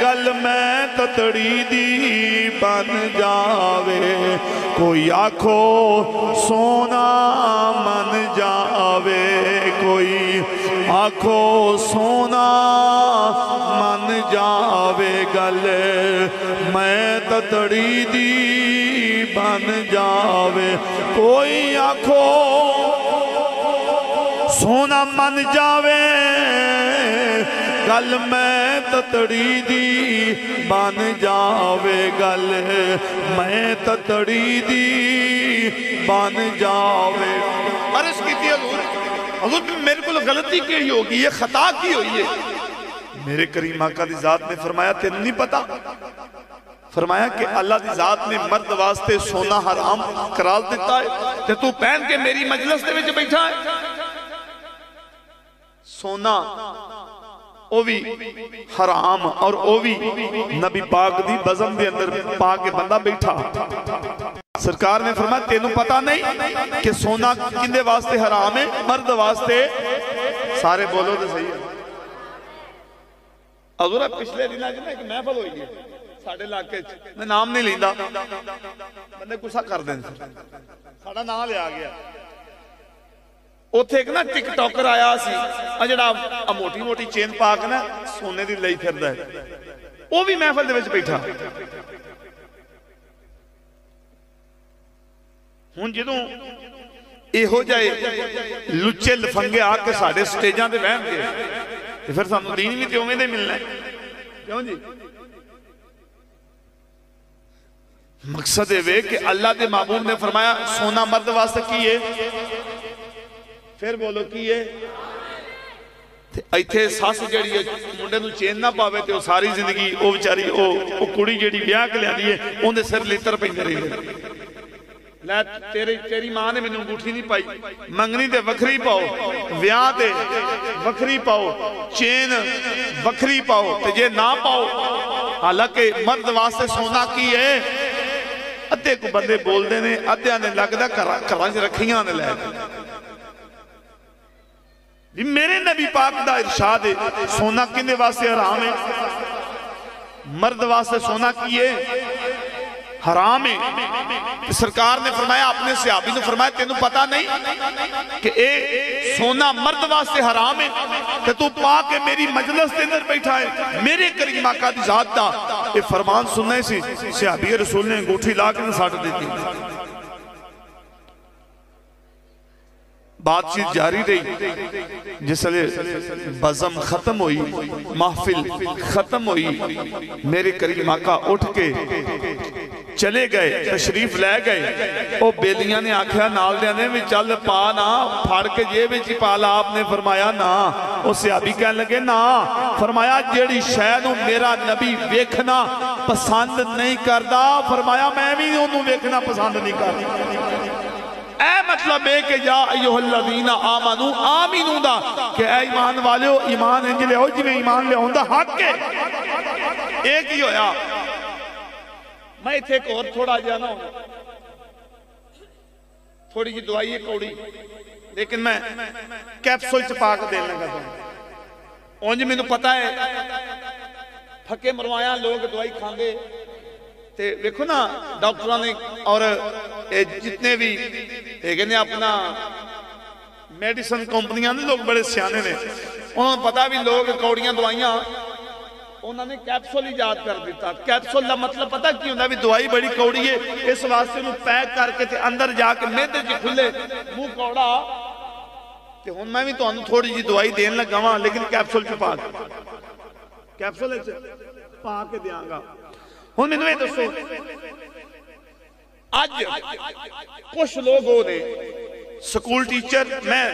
گل میں تتڑی دی بن جاوے، کوئی آنکھو سونا من جاوے، کوئی آنکھو سونا من جاوے گل میں تتڑی دی بن جاوے، کوئی آنکھو سونا من جاوے گل میں تتڑی دی بن جاوے گل میں تتڑی دی بن جاوے۔ عرض کی تھی حضور میرے کو غلطی کی ہوگی، یہ خطا کی ہوئی ہے۔ میرے کریم آقا دی ذات نے فرمایا تیرے نہیں پتا، فرمایا کہ اللہ دی ذات نے مرد واسطے سونا حرام قرار دیتا ہے تے تو پہن کے میری مجلس دے وچ بیٹھا ہے۔ سونا او بھی حرام اور او بھی نبی پاک دی بزم دے اندر پا کے بندہ بیٹھا۔ سرکار نے فرمایا تینوں پتا نہیں کہ سونا کندے واسطے حرام ہے، مرد واسطے، سارے بولو تو صحیح ہے۔ حضور پچھلے دن آج میں ایک محفل ہوئی ہے ساڑھے علاقے، میں نام نہیں لیندہ، بندے گسا کر دیں ساڑھا نام لے آگیا، اوتھے ایک نا ٹک ٹاکر آیا سی، جڑا موٹی موٹی چین پاک نا سونے دی لئی پھر دے، وہ بھی محفل دے وچ بیٹھا۔ ہون جدوں اے ہو جائے لچے لفنگے آ کے ساڑھے سٹیجاں دے بہن گے تو پھر سانو دین بھی تیوں میں دے ملنا ہے، کیوں جی؟ مقصد ہے کہ اللہ دے معبود نے فرمایا سونا مرد واسطہ کیے، پھر بولو کیے، ایتھے ساس جڑی منڈے نو چین نہ پاوے تے وہ ساری زندگی وہ بیچاری وہ کڑی جڑی بیاہ کے لیا دیئے ان دے سر لیتر پہنے رہی ہے، تیری ماں نے میں نے انگوٹھی نہیں پائی، منگنی دے وکھری پاؤ، ویاہ دے وکھری پاؤ، چین وکھری پاؤ، تے جے نہ پاؤ، حالانکہ مرد واسطے سونا کی ہے، ادھے کو بندے بول دینے، ادھے آنے لگ دا کرانچ رکھیاں آنے لے گئے۔ میرے نبی پاک دا ارشاد ہے سونا کنے واسطے حرام ہے، مرد واسطے سونا کیے حرام ہے۔ سرکار نے فرمایا اپنے صحابی نے فرمایا تینوں پتا نہیں کہ اے سونا مرد واسطے حرام ہے کہ تو پا کے میری مجلس دے اندر بیٹھا ہے، میرے کریم آقا دی ذات دا اے فرمان سننے سے صحابی رسول نے انگوٹھی لا کے نہ ساٹھ دیتی۔ بات چیت جاری رہی، جس لئے بزم ختم ہوئی، محفل ختم ہوئی، میرے کریم آقا اٹھ کے چلے گئے تشریف لے گئے او بیلیاں نے آکھیا نال دیانے بھی چل پا نا پھاڑ کے جیب وچ پا لا آپ نے فرمایا نا او صحابی کہنے لگے نا فرمایا جیڑی شے نو میرا نبی ویکھنا پسند نہیں کردا فرمایا میں بھی انہوں ویکھنا پسند نہیں کردا اے مطلب ہے کہ یا ایوہ الذین آمنو آمینو دا کہ اے ایمان والے ہو ایمان انج لے ہو جی میں ایمان لے ہوں دا حق کے ایک ہی ہویا میں تھے ایک اور تھوڑا جانا ہوں تھوڑی جی دعائی ہے کوڑی لیکن میں کیپسول چپا کے دینے لگا ہوں اونج میں نے پتا ہے پھکے مروایا لوگ دوائی کھان دے تے دیکھو نا ڈاکٹران نے اور جتنے بھی ایک نے اپنا میڈیسن کمپنیاں نے لوگ بڑے سیانے نے انہوں نے پتا بھی لوگ کوڑیاں دوائیاں انہوں نے کیپسول ایجاد کر دیتا کیپسول کا مطلب پتا کیوں بھی دوائی بڑی کوڑی ہے اس واسطے انہوں پیک کر کے اندر جا کے میدے جی کھلے منہ کوڑا کہ ہن میں بھی تو انہوں تھوڑی جی دوائی دین لگا ہاں لیکن کیپسول چھپا کے کیپسول پا کے دیاں گا ہن میں نے دسو آج کچھ لوگ ہو دے سکول ٹیچر میں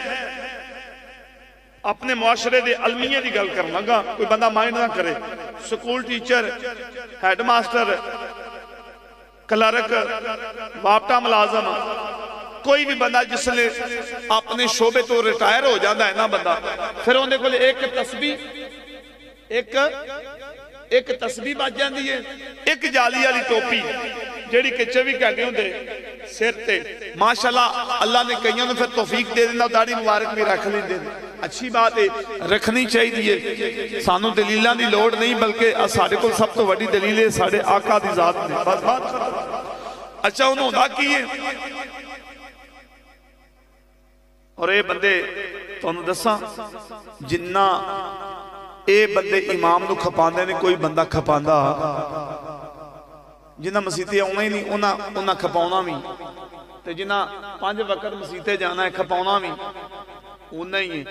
اپنے معاشرے دے علمیہ دی گل کرنا گا کوئی بندہ مائنڈ نہ کرے school teacher head master clerk وابٹا ملازم کوئی بھی بندہ جس نے اپنے شعبے تو ریٹائر ہو جاتا ہے نا بندہ پھر انہیں کو لے ایک تسبیح بات جاندی ہے ایک جالی والی ٹوپی جیڑی کہ 24 گھنٹے ہوندے سر تے ماشاءاللہ اللہ نے کئیوں نے پھر توفیق دے دینا داڑھی مبارک بھی رکھ لی دے اچھی بات ہے رکھنی چاہیے سانو دلیلاں دی لوڑ نہیں بلکہ ساڑھے کو سب تو وڈی دلیل ہے ساڑھے آقا دی ذات میں بس بات اچھا انہوں دا کیے اور اے بندے تو انہوں دساں جنہ اے بندے امام نو کھپاندے نے کوئی بندہ کھپاندہ جنہ مسیطے آؤنا ہی نہیں انہاں کھپاؤنا بھی تے جنہ 5 وقت مسیطے جانا ہے کھپاؤنا بھی انہاں ہی ہے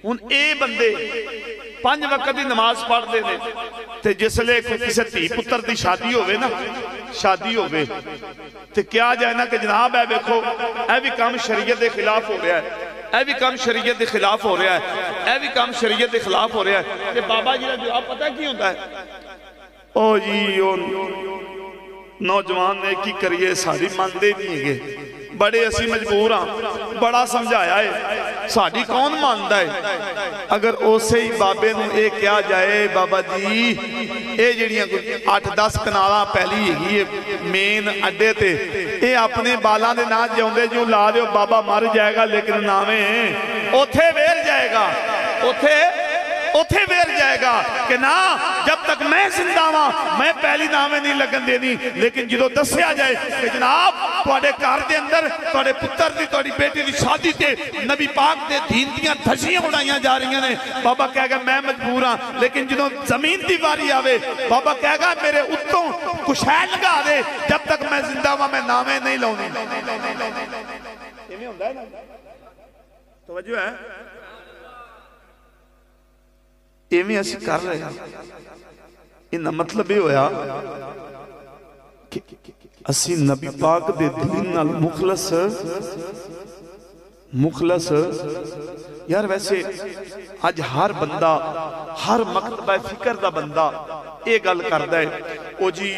ان اے بندے 5 وقت دی نماز پڑھ دے نے تے جس لے کسی تھی پتر دی شادی ہوئے نا شادی ہوئے تے کیا جائے نا کہ جناب ہے بیکھو اے بھی کام شریعت دے خلاف ہو رہا ہے اے بھی کام شریعت دے خلاف ہو رہا ہے اے بھی کام شریعت دے خلاف ہو رہا ہے کہ بابا جی نے جواب پتہ کی ہوتا ہے او جی نوجوان نے کی کریے ساری ماندے نہیں گے بڑے اسی مجبور ہاں بڑا سمجھایا ہے ساری کون ماندہ ہے اگر اسے ہی بابے نو اے کیا جائے بابا جی اے جڑیاں 8-10 کنالا پہلی ہی مین اڈے تے اے اپنے بالاں دے نہ جاؤندے جو لا دے بابا مر جائے گا لیکن نامیں اوتھے ویر جائے گا اوتھے ویر جائے گا کہ نا جب تک میں زندہ ہوں میں پہلی نامیں نہیں لگن دینی لیکن جدو دسیا جائے کہ جناب توڑے کار دے اندر توڑے پتر دی توڑی بیٹی دی شادی تے نبی پاک دے دین دیاں دھجیاں اڑائیاں جا رہی ہیں بابا کہے گا میں مجبور ہاں لیکن جدو زمین دی باری آوے بابا کہے گا میرے اتوں کشائے لگا دے جب تک میں زندہ ہوں میں نامیں نہیں لاؤں یہ نہیں ہوندہ ہے نا توجہ ہے ایویں ایسی کر رہے ہیں انہا مطلب یہ ہویا کہ اسی نبی پاک دے دین نال مخلص یار ویسے آج ہر بندہ ہر مکتبہ فکر دا بندہ ایک گل کردہ ہے او جی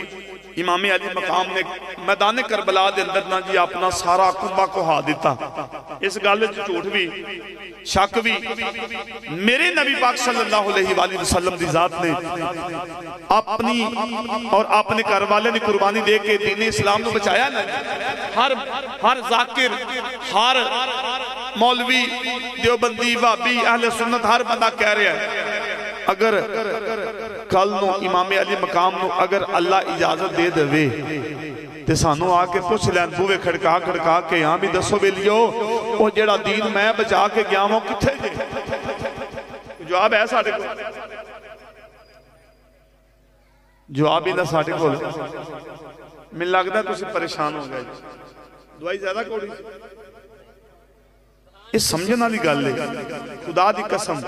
امام علی مقام نے میدان کربلا دے اندر نا جی اپنا سارا کنبہ کو ہا دیتا اس گالے جو جھوٹ بھی شک بھی میرے نبی پاک صلی اللہ علیہ وآلہ وسلم دی ذات نے اپنی اور اپنے کروالے نے قربانی دے کے دین اسلام نے بچایا نا ہر ذاکر ہر مولوی دیوبندی وابی اہل سنت ہر بندہ کہہ رہے ہیں اگر کل نو امام علی مقام نو اگر اللہ اجازت دے دوے تے سانو آکے پوچھ لین بوے کھڑکا کے یہاں بھی دسو بے لیو وہ جیڑا دین میں بچا کے گیا ہوں کتھے جے جواب ہے ساڑھے کو جواب ہی نہ ساڑھے کو من لگتا ہے تو سے پریشان ہو گئے دعائی زیادہ کوڑی یہ سمجھن والی گل ہے، خدا دی قسم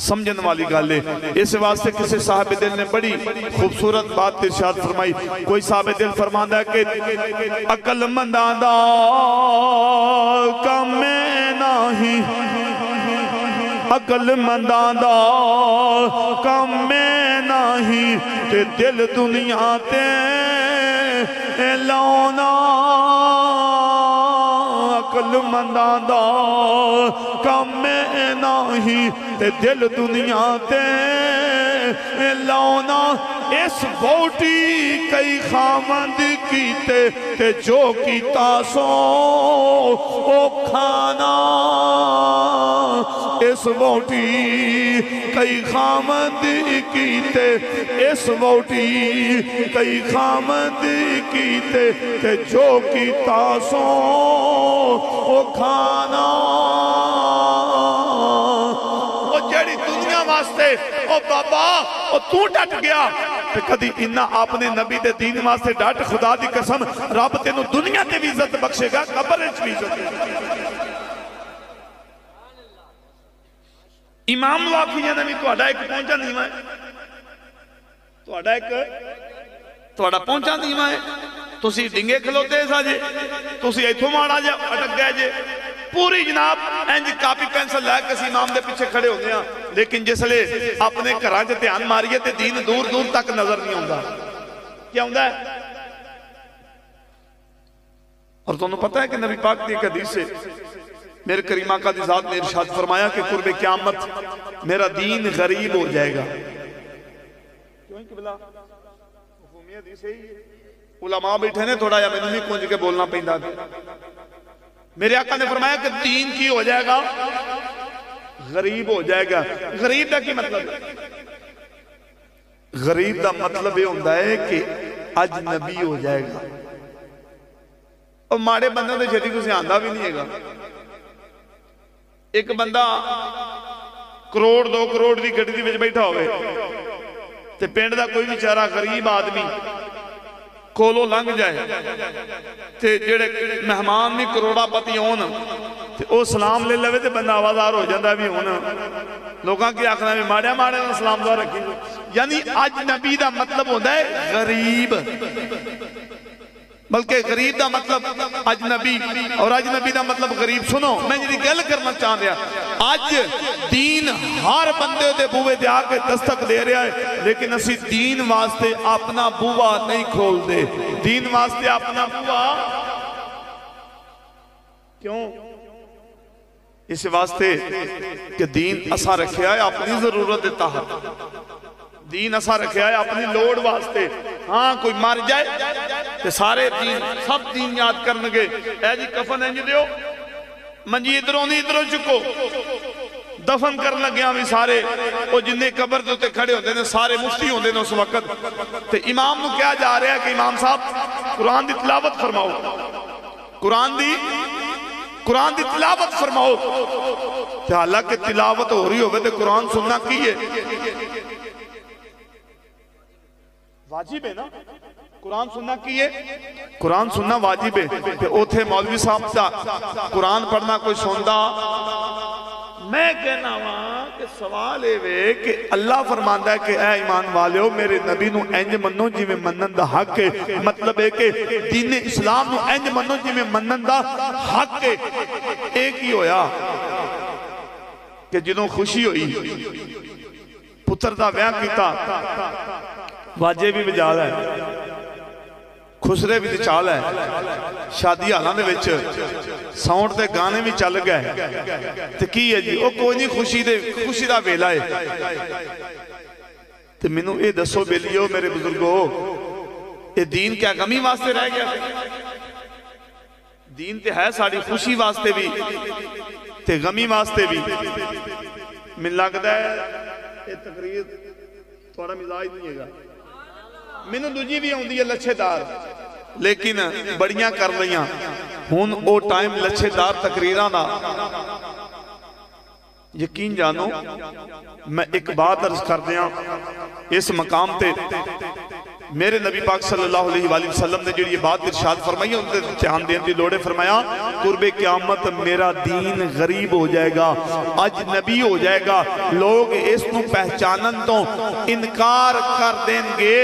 سمجھن والی گل ہے۔ اس واسطے کسی صاحب دل نے بڑی خوبصورت بات ارشاد فرمائی۔ کوئی صاحب دل فرماندا ہے کہ عقل منداں دا کم نہیں، عقل منداں دا کم نہیں، تے دل دنیا تے لاؤنا، عقل منداں دا کم نہیں، تے دل دنیا تے لاؤنا۔ اس بوٹی کئی خامند کیتے تے جو کیتا سو او کھانا، اس بوٹی کئی خامند کیتے، اس بوٹی کئی خامند کیتے تے جو کیتا سو او کھانا۔ او جڑی دنیا واسطے او بابا او تو ڈٹ گیا تے کدی انہا اپنے نبی دے دین واسطے ڈٹ، خدا دی قسم رب تینو دنیا تے بھی عزت بخشے گا، قبر وچ بھی عزت بخشے گا۔ امام واقعی نے بھی توڑا ایک پہنچا نہیں ہے، توڑا ایک توڑا پہنچا نہیں ہے، تسی ڈنگے کھلوتے سا جے، تسی ایتھو مارا جے اٹک گئے جے، پوری جناب اینج کاپی پینسل لائے کسی امام دے پیچھے کھڑے ہو گیا، لیکن جس لئے اپنے کراج دھیان ماریے تے دین دور دور تک نظر نہیں ہوندہ۔ کیا ہوندہ ہے؟ اور تو انہوں پتہ ہے کہ نبی پاک نے ایک حدیث سے میرے کریم آقا دی ذات نے ارشاد فرمایا کہ قرب قیامت میرا دین غریب ہو جائے گا۔ کیوں ہی قبلہ؟ مفہومی حدیث ہے ہی علماء بیٹھے نے تھوڑا یا میں نہیں کونج کے بولنا پہندہ دے۔ میرے آقا نے فرمایا کہ دین کی ہو جائے گا غریب ہو جائے گا۔ غریب دا کی مطلب ہے؟ غریب دا مطلب یہ ہوندہ ہے کہ اجنبی ہو جائے گا، اور ماڑے بندوں دے چھتی کو سے آندہ بھی نہیں ہے گا۔ ایک بندہ کروڑ دو کروڑ دی گھڑی دی وچ بیٹھا ہوئے تے پینڈ دا کوئی بیچارہ غریب آدمی کولو لنگ جائے تے جڑے مہمان نہیں کروڑا پتی ہون تے او سلام لے لوے تے بندہ آوازار ہو جاندہ بھی ہونا، لوگاں کی آخنا میں ماڑیا ماڑیا سلام دعا رکھی، یعنی اجنبی دا مطلب ہوتا ہے غریب، بلکہ غریب دا مطلب اجنبی اور اجنبی دا مطلب غریب۔ سنو میں جنہی گل کرنا چاہ رہا، آج دین ہر بندے دے بوے دے آکے دستک دے رہا ہے، لیکن اسی دین واسطے اپنا بوا نہیں کھول دے، دین واسطے اپنا بوا کیوں؟ اس واسطے کہ دین اسا رکھیا ہے اپنی ضرورت دیتا ہے، دین اسا رکھیا ہے اپنی لوڑ واسطے۔ ہاں کوئی مار جائے کہ سارے دین سب دین یاد کرنگے، اے جی کفن انج دیو منجی ادھروں نہیں ادھروں چکو، دفن کر لگیاں بھی سارے وہ جنہیں قبر دوتے کھڑے ہوتے ہیں سارے مفتی ہوتے ہیں اس وقت تے امام نو کیا جا رہا ہے کہ امام صاحب قرآن دی تلاوت فرماؤ، قرآن دی تلاوت فرماؤ، تے حالانکہ تلاوت ہو رہی ہوئے تے قرآن سننا کی ہے؟ واجب ہے نا؟ قرآن سننا کی ہے؟ قرآن سننا واجب ہے کہ اوتھے مولوی صاحب تا قرآن پڑھنا کوئی سندہ۔ میں کہنا وہاں کہ سوال ہے کہ اللہ فرماندہ ہے کہ اے ایمان والے ہو میرے نبی نو اینج منو جی میں منن دا حق ہے، مطلب ہے کہ دین اسلام نو اینج منو جی میں منن دا حق ہے۔ ایک ہی ہویا کہ جنہوں خوشی ہوئی پتر دا بیاں کیتا واجے بھی بجا ہے، خسرے بھی چال ہے، شادی آلان دے وچ ساؤنڈ دے گانے بھی چل گئے تے کی ہے جی وہ کوئی نہیں خوشی دا ویلا ہے تے منو اے دسو بیلیو میرے بزرگو اے دین کیا غمی واسطے رہ گیا؟ دین تے ہے ساڑی خوشی واسطے بھی تے غمی واسطے بھی۔ من لگتا ہے اے تقریر تھوڑا مزاج نہیں ہے گا، منو دوجی بھی ہوندی ہے لچھے دار لیکن بڑیاں کر لیاں ہون او ٹائم لچھے دار تقریرانا۔ یقین جانو میں ایک بات عرض کر دیا اس مقام تے میرے نبی پاک صلی اللہ علیہ وآلہ وسلم نے جو یہ بات ارشاد فرمائی ہے ان کے دھیان دین دی لوڑے فرمایا قرب قیامت میرا دین غریب ہو جائے گا، اجنبی ہو جائے گا، لوگ اس کو پہچانن تو انکار کر دیں گے۔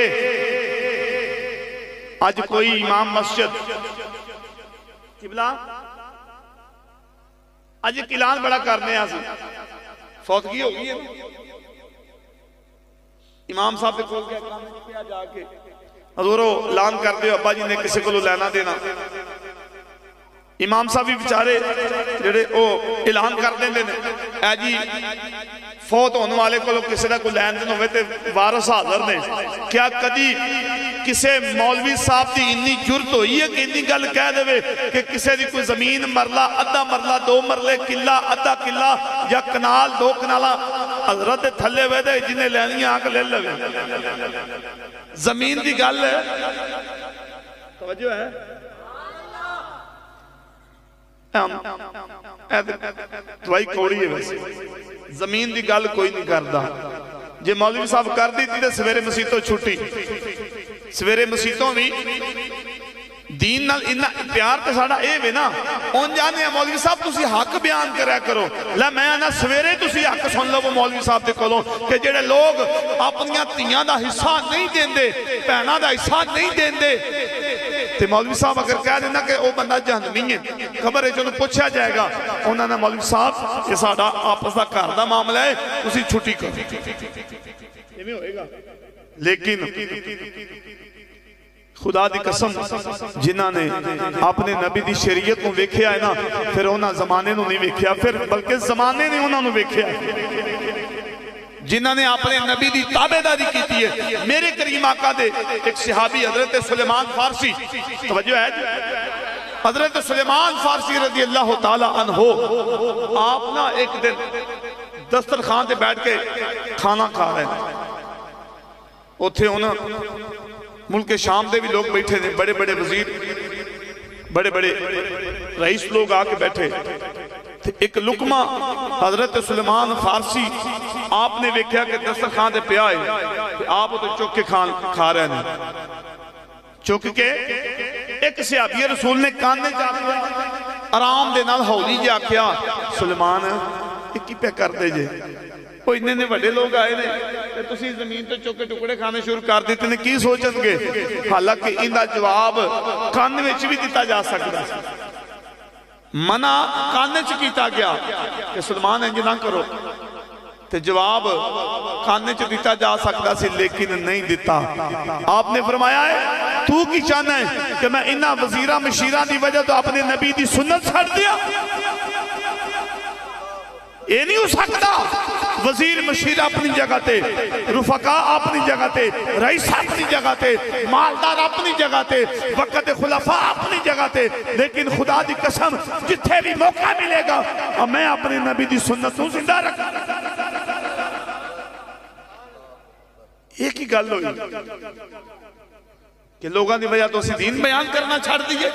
آج کوئی امام مسجد قبلہ آج ایک اعلان بڑا کرنے آج فوتگی ہوگی ہے امام صاحب پہ کھول گیا کیا جا کے حضورو اعلان کر دے ابا جی نے کسی کو لینا دینا امام صاحب بھی بیچارے جڑے او اعلان کر دیں دینے اے جی فوت ہونے والے کو لوگ کسی کو لین دن ہوئے تھے وارث حاضر نے کیا کدی کسے مولوی صاحب دی انی جرت ہوئی ہے کہ انی گل کہہ دے کہ کسے دی کوئی زمین مرلہ ادھا مرلہ دو مرلے قلعہ ادھا قلعہ یا کنال دو کنالہ حضرت تھلے ہوئے دے جنہیں لینی آنکھ لے لگے زمین دی گل ہے توجہ ہے دوائی کوڑی ہے ویسے زمین دی گل کوئی نہیں کردا جے مولوی صاحب کر دی تھی سویرے مسیطوں چھوٹی سویرے مسیطوں بھی دین نال پیار تے ساڑھا اے وے نا ان جانے ہیں مولوی صاحب تسی حق بیان کریا کرو لے میں آنا سویرے تسی حق سن لو وہ مولوی صاحب دے کولوں کہ جڑے لوگ اپنیاں تیاں دا حصہ نہیں دین دے پہنا دا حصہ نہیں دین دے تے مولوی صاحب اگر کہہ دینا کہ او بندہ جہنمی ہے خبر ہے جو پوچھا جائے گا انہوں نے مولوی صاحب یہ ساڑھا آپس دا کار دا معاملہ ہے اسی چھٹی کر یہ میں ہوئے گا لیکن خدا دی قسم جنہ نے اپنے نبی دی شریعت کو ویکھیا ہے نا پھر انہاں زمانے نو نہیں ویکھیا پھر بلکہ زمانے نے انہاں نو ویکھیا ہے جنہ نے اپنے نبی دی تابعداری کیتی ہے میرے کریم آقا دے ایک صحابی حضرت سلیمان فارسی توجہ ہے حضرت سلیمان فارسی رضی اللہ تعالی عنہ آپ نا ایک دن دسترخوان تے بیٹھ کے کھانا کھا رہے ہیں اتھے انہاں ملک شام دے بھی لوگ بیٹھے تھے بڑے بڑے وزیر بڑے بڑے رئیس لوگ آکے بیٹھے ایک لقمہ حضرت سلیمان فارسی آپ نے ویکھیا کہ دسترخوان دے پہ آئے آپ تو چوک کے کھا رہے ہیں چوک کے ایک صحابی رسول نے کاننے جاتے آرام دے نال ہولی جا کیا سلیمان ایک ہی پہ کر دے جے وہ انہیں نے بڑے لوگ آئے نے کہ تسی زمین تو چوکے ٹکڑے کھانے شروع کر دیتے ہیں کی سوچن گے حالانکہ اندہ جواب کھانے میں بھی دیتا جا سکتا منع کھانے چکیتا گیا کہ سلمان انج نہ کرو تے جواب کھانے چ دیتا جا سکتا سی لیکن نہیں دیتا آپ نے فرمایا ہے تو کی چاہنا ہے کہ میں انہا وزیرہ مشیرہ دی وجہ تو اپنے نبی دی سنت چھڑ دیا یہ نہیں ہو سکتا وزیر مشیرہ اپنی جگہ تے رفقا اپنی جگہ تے رئیس اپنی جگہ تے مالدار اپنی جگہ تے وقت خلفاء اپنی جگہ تے لیکن خدا دی قسم جتھے بھی موقع ملے گا اور میں اپنے نبی دی سنتوں زندہ رکھا ایک ہی گل ہوئی کہ لوگاں دی وجہ تو اسی دین بیان کرنا چھڑ دیئے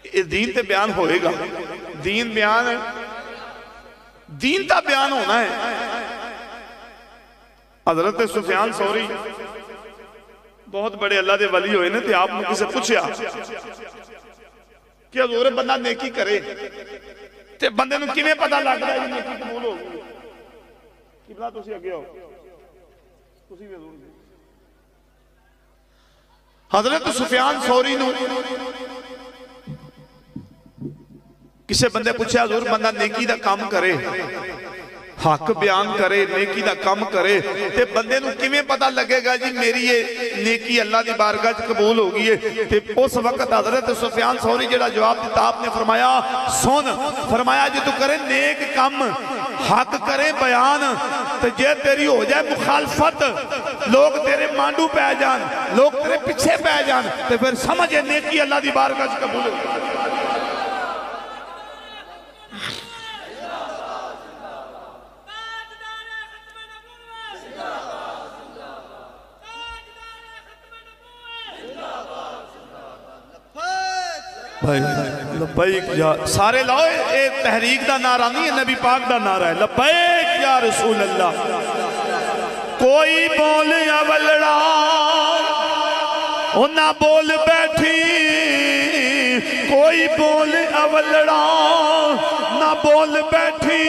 اس دین تے بیان ہوئے گا دین بیان ہے دین تا بیان ہونا ہے حضرت سفیان ثوری بہت بڑے اللہ دے ولی ہوئے نے تھے آپ مجھے سے پوچھیا کہ حضور بندہ نیکی کرے تے بندے نو کیویں پتہ لگ رہا ہے یہ نیکی قبول ہوگی قبلہ تو اسی اگے ہو اسی بھی حضور حضرت سفیان ثوری نو کسے بندے پوچھے حضور بندہ نیکی دا کام کرے حق بیان کرے نیکی دا کام کرے تے بندے نو کیویں پتہ لگے گا جی میری یہ نیکی اللہ دی بارگاہ قبول ہوگی ہے تے اس وقت حضرت سفیان ثوری جڑا جواب دیتا آپ نے فرمایا سن فرمایا جی تو کرے نیک کام حق کرے بیان تے جے تیری ہو جائے مخالفت لوگ تیرے مانڈو پہ جان لوگ تیرے پیچھے پہ جان تے پھر سمجھے نیکی اللہ دی بارگاہ قبول ہوگی لبیک یا سارے لاؤ اے تحریک دا نعرہ نہیں ہے نبی پاک دا نعرہ ہے لبیک یا رسول اللہ کوئی بول یا ولڑا نہ بول بیٹھی کوئی بول اولڑا نہ بول بیٹھی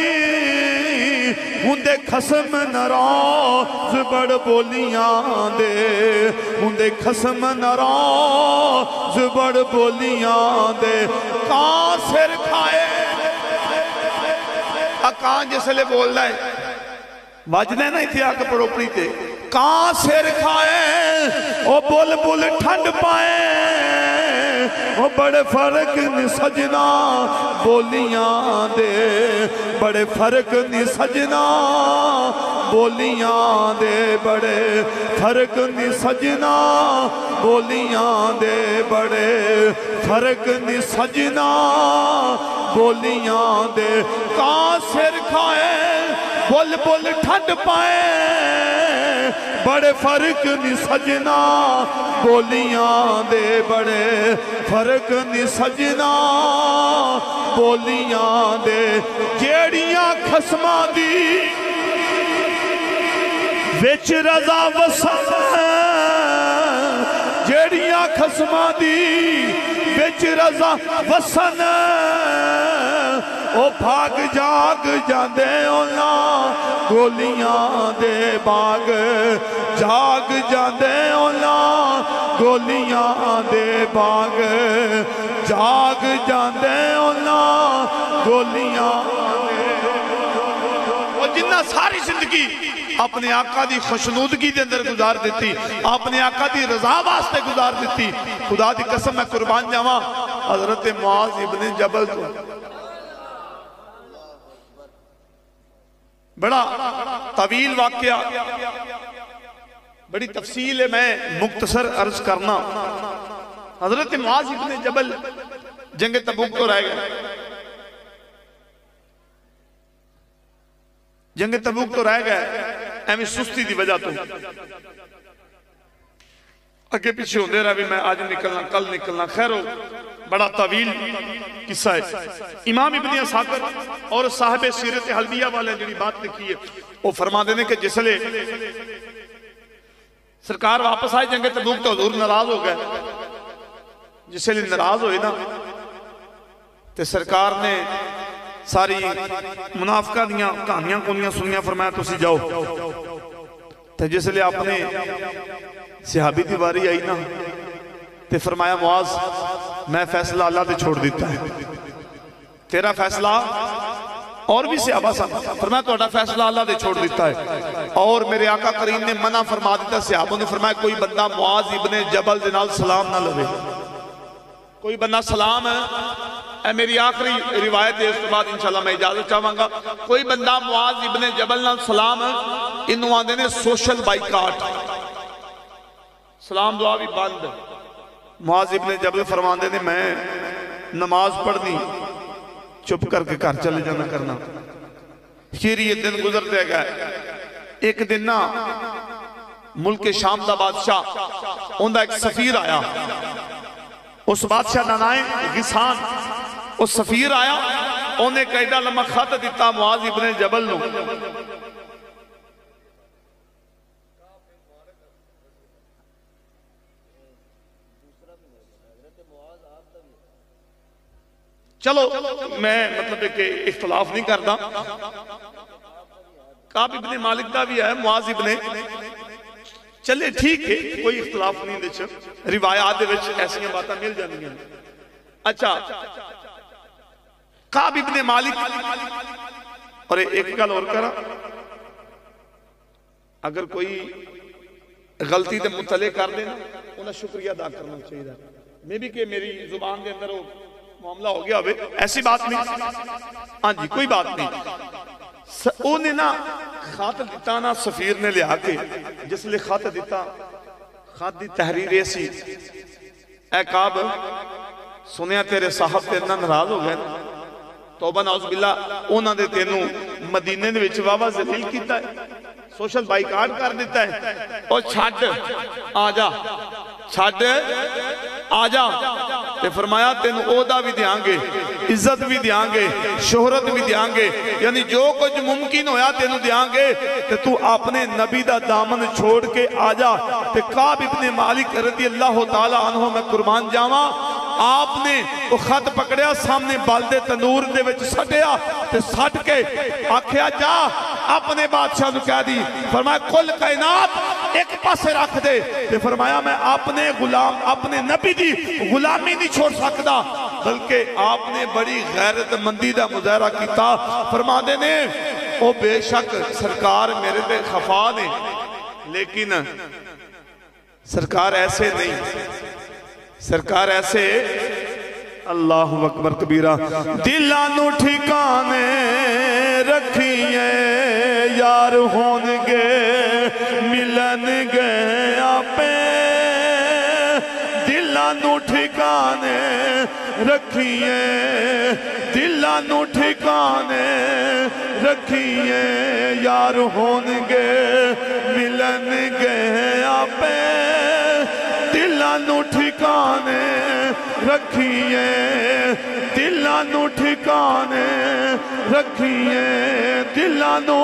ہندے خسم ناراض بڑ بولیاں دے ہندے خسم ناراض بڑ بولیاں دے کان سر کھائے کان جس لئے بول رہا ہے واجدہ نا اتیا کہ پڑوپڑی تے کان سر کھائے او بول بول ٹھنڈ پائے او بڑے فرق نہیں سجنا بولیاں دے بڑے فرق نہیں سجنا بولیاں دے بڑے فرق نہیں سجنا بولیاں دے بڑے فرق نہیں سجنا بولیاں دے کان سر کھائے بول بول ٹھنڈ پائے بڑے فرق نہیں سجنا بولیاں دے بڑے فرق نہیں سجنا بولیاں دے جیڑیاں خسمہ دی وچ رضا وسن جیڑیاں خسمہ دی وچ رضا وسن او بھاگ جاگ جاندے اونا گولیاں دے باغ جاگ جاندے اونا گولیاں دے باغ جاگ جاندے اونا گولیاں اور جنہ ساری زندگی اپنے آقا دی خوشنودگی دے اندر گزار دیتی اپنے آقا دی رضا واسطے گزار دیتی خدا دی قسم میں قربان جاواں حضرت معاذ ابن جبل تو بڑا طویل واقعہ بڑی تفصیل ہے میں مختصر عرض کرنا حضرت معاذ ابن جبل جنگ تبوک تو رہ گئے جنگ تبوک تو رہ گئے ایمی سستی دی وجہ تو اگے پیچھے ہوندے رہا بھی میں آج نکلنا کل نکلنا خیر ہو بڑا طویل قصہ ہے امام ابن اساکر اور صاحب سیرت حلبیہ والے جنہی بات لکھی ہے وہ فرما دینے کہ جس لئے سرکار واپس آئے جنگ تبوک تو حضور ناراض ہو گئے جس لئے ناراض ہوئے نا تو سرکار نے ساری منافقہ دیاں کہانیاں کونیاں سنیاں فرمایا تو سی جاؤ تو جس لئے اپنے صحابی دیواری آئی نا تو فرمایا معاذ میں فیصلہ اللہ تے چھوڑ دیتا ہے تیرا فیصلہ اور بھی صحابہ سا فرمایا تو اٹھا فیصلہ اللہ تے چھوڑ دیتا ہے اور میرے آقا کریم نے منع فرما دیتا صحابوں نے فرمایا کوئی بندہ معاذ ابن جبل دنال سلام نہ لوے کوئی بندہ سلام ہے اے میری آخری روایت ہے اس کے بعد انشاءاللہ میں اجازت چاہوں گا کوئی بندہ معاذ ابن جبل نال سلام ہے انہوں آندے نے سوشل بائیکاٹ سلام دعا بھی بند معاذ ابن جبل فرماندے نے میں نماز پڑھنی چپ کر کے گھر چلے جانا کرنا پھر یہ دن گزرتے گئے ایک دن نا ملک شام دا بادشاہ اندھا ایک سفیر آیا اس بادشاہ نانائیں غسان اس سفیر آیا انہیں قیدہ لما خط دیتا معاذ ابن جبل نو چلو میں مطلب ہے کہ اختلاف نہیں کرتا کعب ابن مالک دا بھی ہے معاذ ابن چلے ٹھیک ہے کوئی اختلاف نہیں دے چھو روایات دے وچ ایسی ہیں باتاں مل جانی ہیں اچھا کعب ابن مالک اور ایک گل اور کرا اگر کوئی غلطی دے مطلع کر دینا انہیں شکریہ ادا کرنا چاہیے میں بھی کہ میری زبان دے اندر وہ معاملہ ہو گیا ہوئے ایسی بات نہیں ہاں جی کوئی بات نہیں انہیں نا خط دیتا نا سفیر نے لے آکے جس لئے خط دیتا خط دی تحریر ایسی اے کعب سنیا تیرے صاحب تیرنا ناراض ہو گئے توبہ نعوذ باللہ انہاں دے تینوں مدینے نے وچ واوا ذلیل کیتا ہے سوشل بائیکاٹ کر دیتا ہے اور چھاٹ آجا چھاٹ آجا تے فرمایا تینوں عہدہ بھی دیاں گے عزت بھی دیاں گے، شہرت بھی دیاں گے، یعنی جو کچھ ممکن ہویا تینوں دیاں گے کہ تو اپنے نبی دا دامن چھوڑ کے آجا۔ تے کعب ابن مالک رضی اللہ تعالیٰ عنہ میں قربان جاواں، آپ نے وہ خط پکڑیا، سامنے بالدے تندور دے وچ سٹیا تے سٹ کے آکھیا جا اپنے بادشاہ نو کہہ دی، فرمایا کل کائنات ایک پاسے رکھ دے، تے فرمایا میں اپنے غلام اپنے نبی دی غلامی نہیں چھوڑ سکتا، بلکہ آپ نے بڑی غیرت مندی دا مظاہرہ کیتا۔ فرما دے نے او بے شک سرکار میرے تے خفا نے، لیکن سرکار ایسے نہیں، سرکار ایسے اللہ اکبر کبیرہ دلانو ٹھکانے رکھیے یار ہون گے ملن گے آپے، دلانو ٹھکانے رکھیے دلانو ٹھکانے رکھیے یار ہون گے ملن گے آپے، دلانو ٹھکانے رکھیے دلانو ٹھکانے رکھیے دلانو۔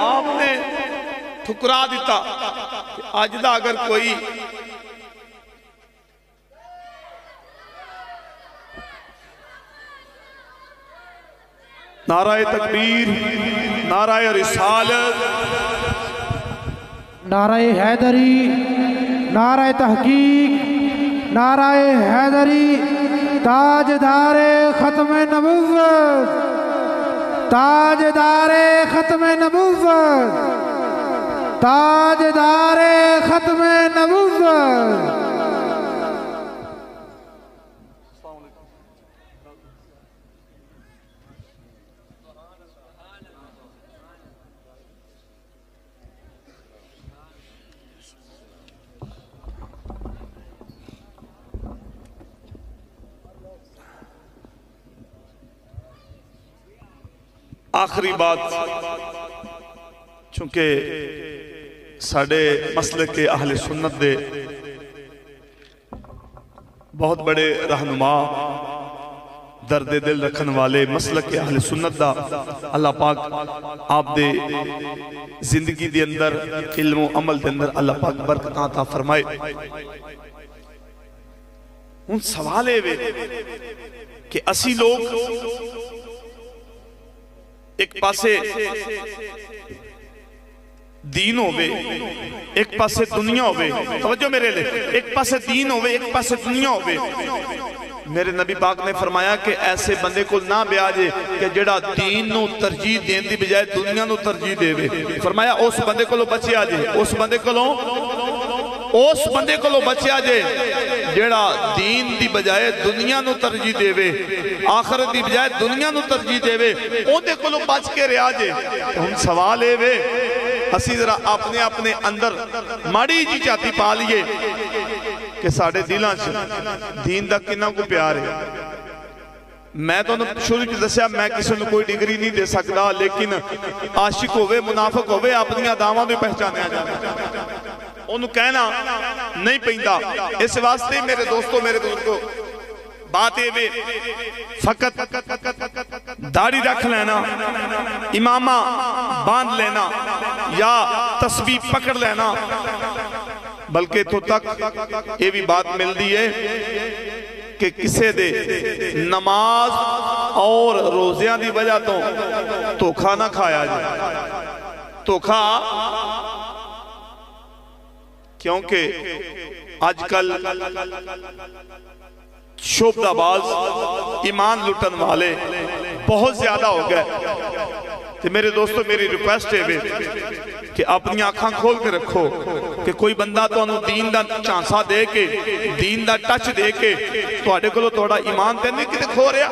آپ نے ٹھکرا دیتا کہ آج دا اگر کوئی نعرہ تکبیر، نعرہ رسالت، نعرہ حیدری، نعرہ تحقیق، نعرہ حیدری، تاجدار ختم نبوت، تاجدار ختم نبوت، تاجدار ختم نبوت۔ آخری بات، چونکہ ساڑھے مسلک کے اہل سنت دے بہت بڑے رہنما درد دل رکھن والے مسلک کے اہل سنت دا اللہ پاک آپ دے زندگی دے اندر علم و عمل دے اندر اللہ پاک برکت عطا فرمائے۔ ان سوالے وے کہ اسی لوگ ایک پاسے دین ہوئے، ایک پاسے دنیا ہوئے، توجہ میرے لئے، ایک پاسے دین ہوئے، ایک پاسے دنیا ہوئے۔ میرے نبی پاک نے فرمایا کہ ایسے بندے کو نہ بیاجے کہ جڑا دین نو ترجیح دین دی بجائے دنیا نو ترجیح دے وے۔ فرمایا اس بندے کو لو بچے آجے، اس بندے کو لو بچے آجے جڑا دین دی بجائے دنیا نو ترجیح دے وے، آخرت دی بجائے دنیا نو ترجیح دے وے، اوندے کو لو بچ کے رہا جے۔ ہم سوال ہے وے اسی ذرا اپنے اندر ماڑی جی چاہتی پا لیے کہ ساڑھے دلان سے دین دا کنہ کو پیار ہے۔ میں تو شروع کی دسیا میں کسی نے کوئی ڈگری نہیں دے سکتا، لیکن عاشق ہوئے منافق ہوئے اپنی دعویٰ میں پہچانے آ جانے انہوں کہنا نہیں پہندا۔ اس واسطے میرے دوستوں میرے بزرگوں باتیں بھی فقط داڑھی رکھ لینا، امامہ باندھ لینا یا تسبیح پکڑ لینا، بلکہ تو تک یہ بھی بات مل دی ہے کہ کسے دے نماز اور روزیاں دی وجہ تو کھانا کھایا جائے، تو کھا کیونکہ آج کل شعبدہ باز ایمان لٹن والے بہت زیادہ ہو گئے۔ تو میرے دوستو میری ریکویسٹ ہے کہ اپنی آنکھاں کھول کے رکھو کہ کوئی بندہ تو انہوں دین دا چانسا دے کے دین دا ٹچ دے کے تو آڑے کلو توڑا ایمان تینے کتے کھو رہا۔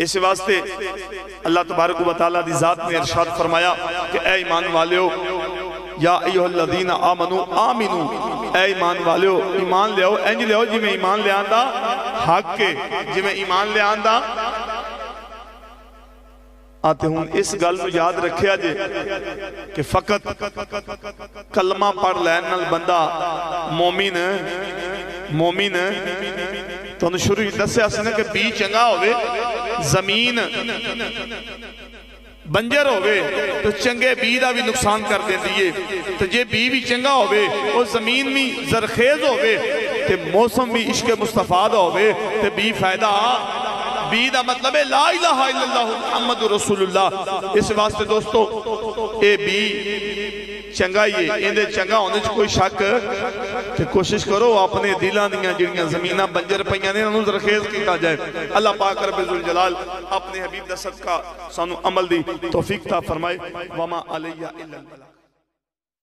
اس واسطے اللہ تبارک و تعالیٰ دی ذات نے ارشاد فرمایا کہ اے ایمان والے ہو یا ایوہ الذین آمنو آمنو، اے ایمان والے ہو ایمان لے آؤ، اینج لے آؤ جی میں ایمان لے آندہ حق کے جی میں ایمان لے آندہ آتے ہوں۔ اس گل میں یاد رکھیا جے کہ فقط کلمہ پڑھ لین نال بندہ مومن مومن تو انہوں شروع دسے اسنے کہ بی چنگا ہوئے زمین بنجر ہوئے تو چنگے بی دا بھی نقصان کر دیں دیئے تو جے بی بھی چنگا ہوئے اور زمین بھی زرخیز ہوئے تو موسم بھی عشق مصطفیٰ دا ہوئے تو بی فائدہ بی دا مطلب ہے لا الہ الا اللہ محمد رسول اللہ. اس واسطے دوستو اے بی چنگا ہی ہے اندے چنگا ہونے سے کوئی شک کہ کوشش کرو اپنے دلان دیاں جڑیاں زمینہ بنجر پہیانے انہوں زرخیز کیتا جائے. اللہ پاک رب ذوالجلال اپنے حبیب دا صدقہ سانو عمل دی توفیق تا فرمائے. وما علیہ الا البلاغ.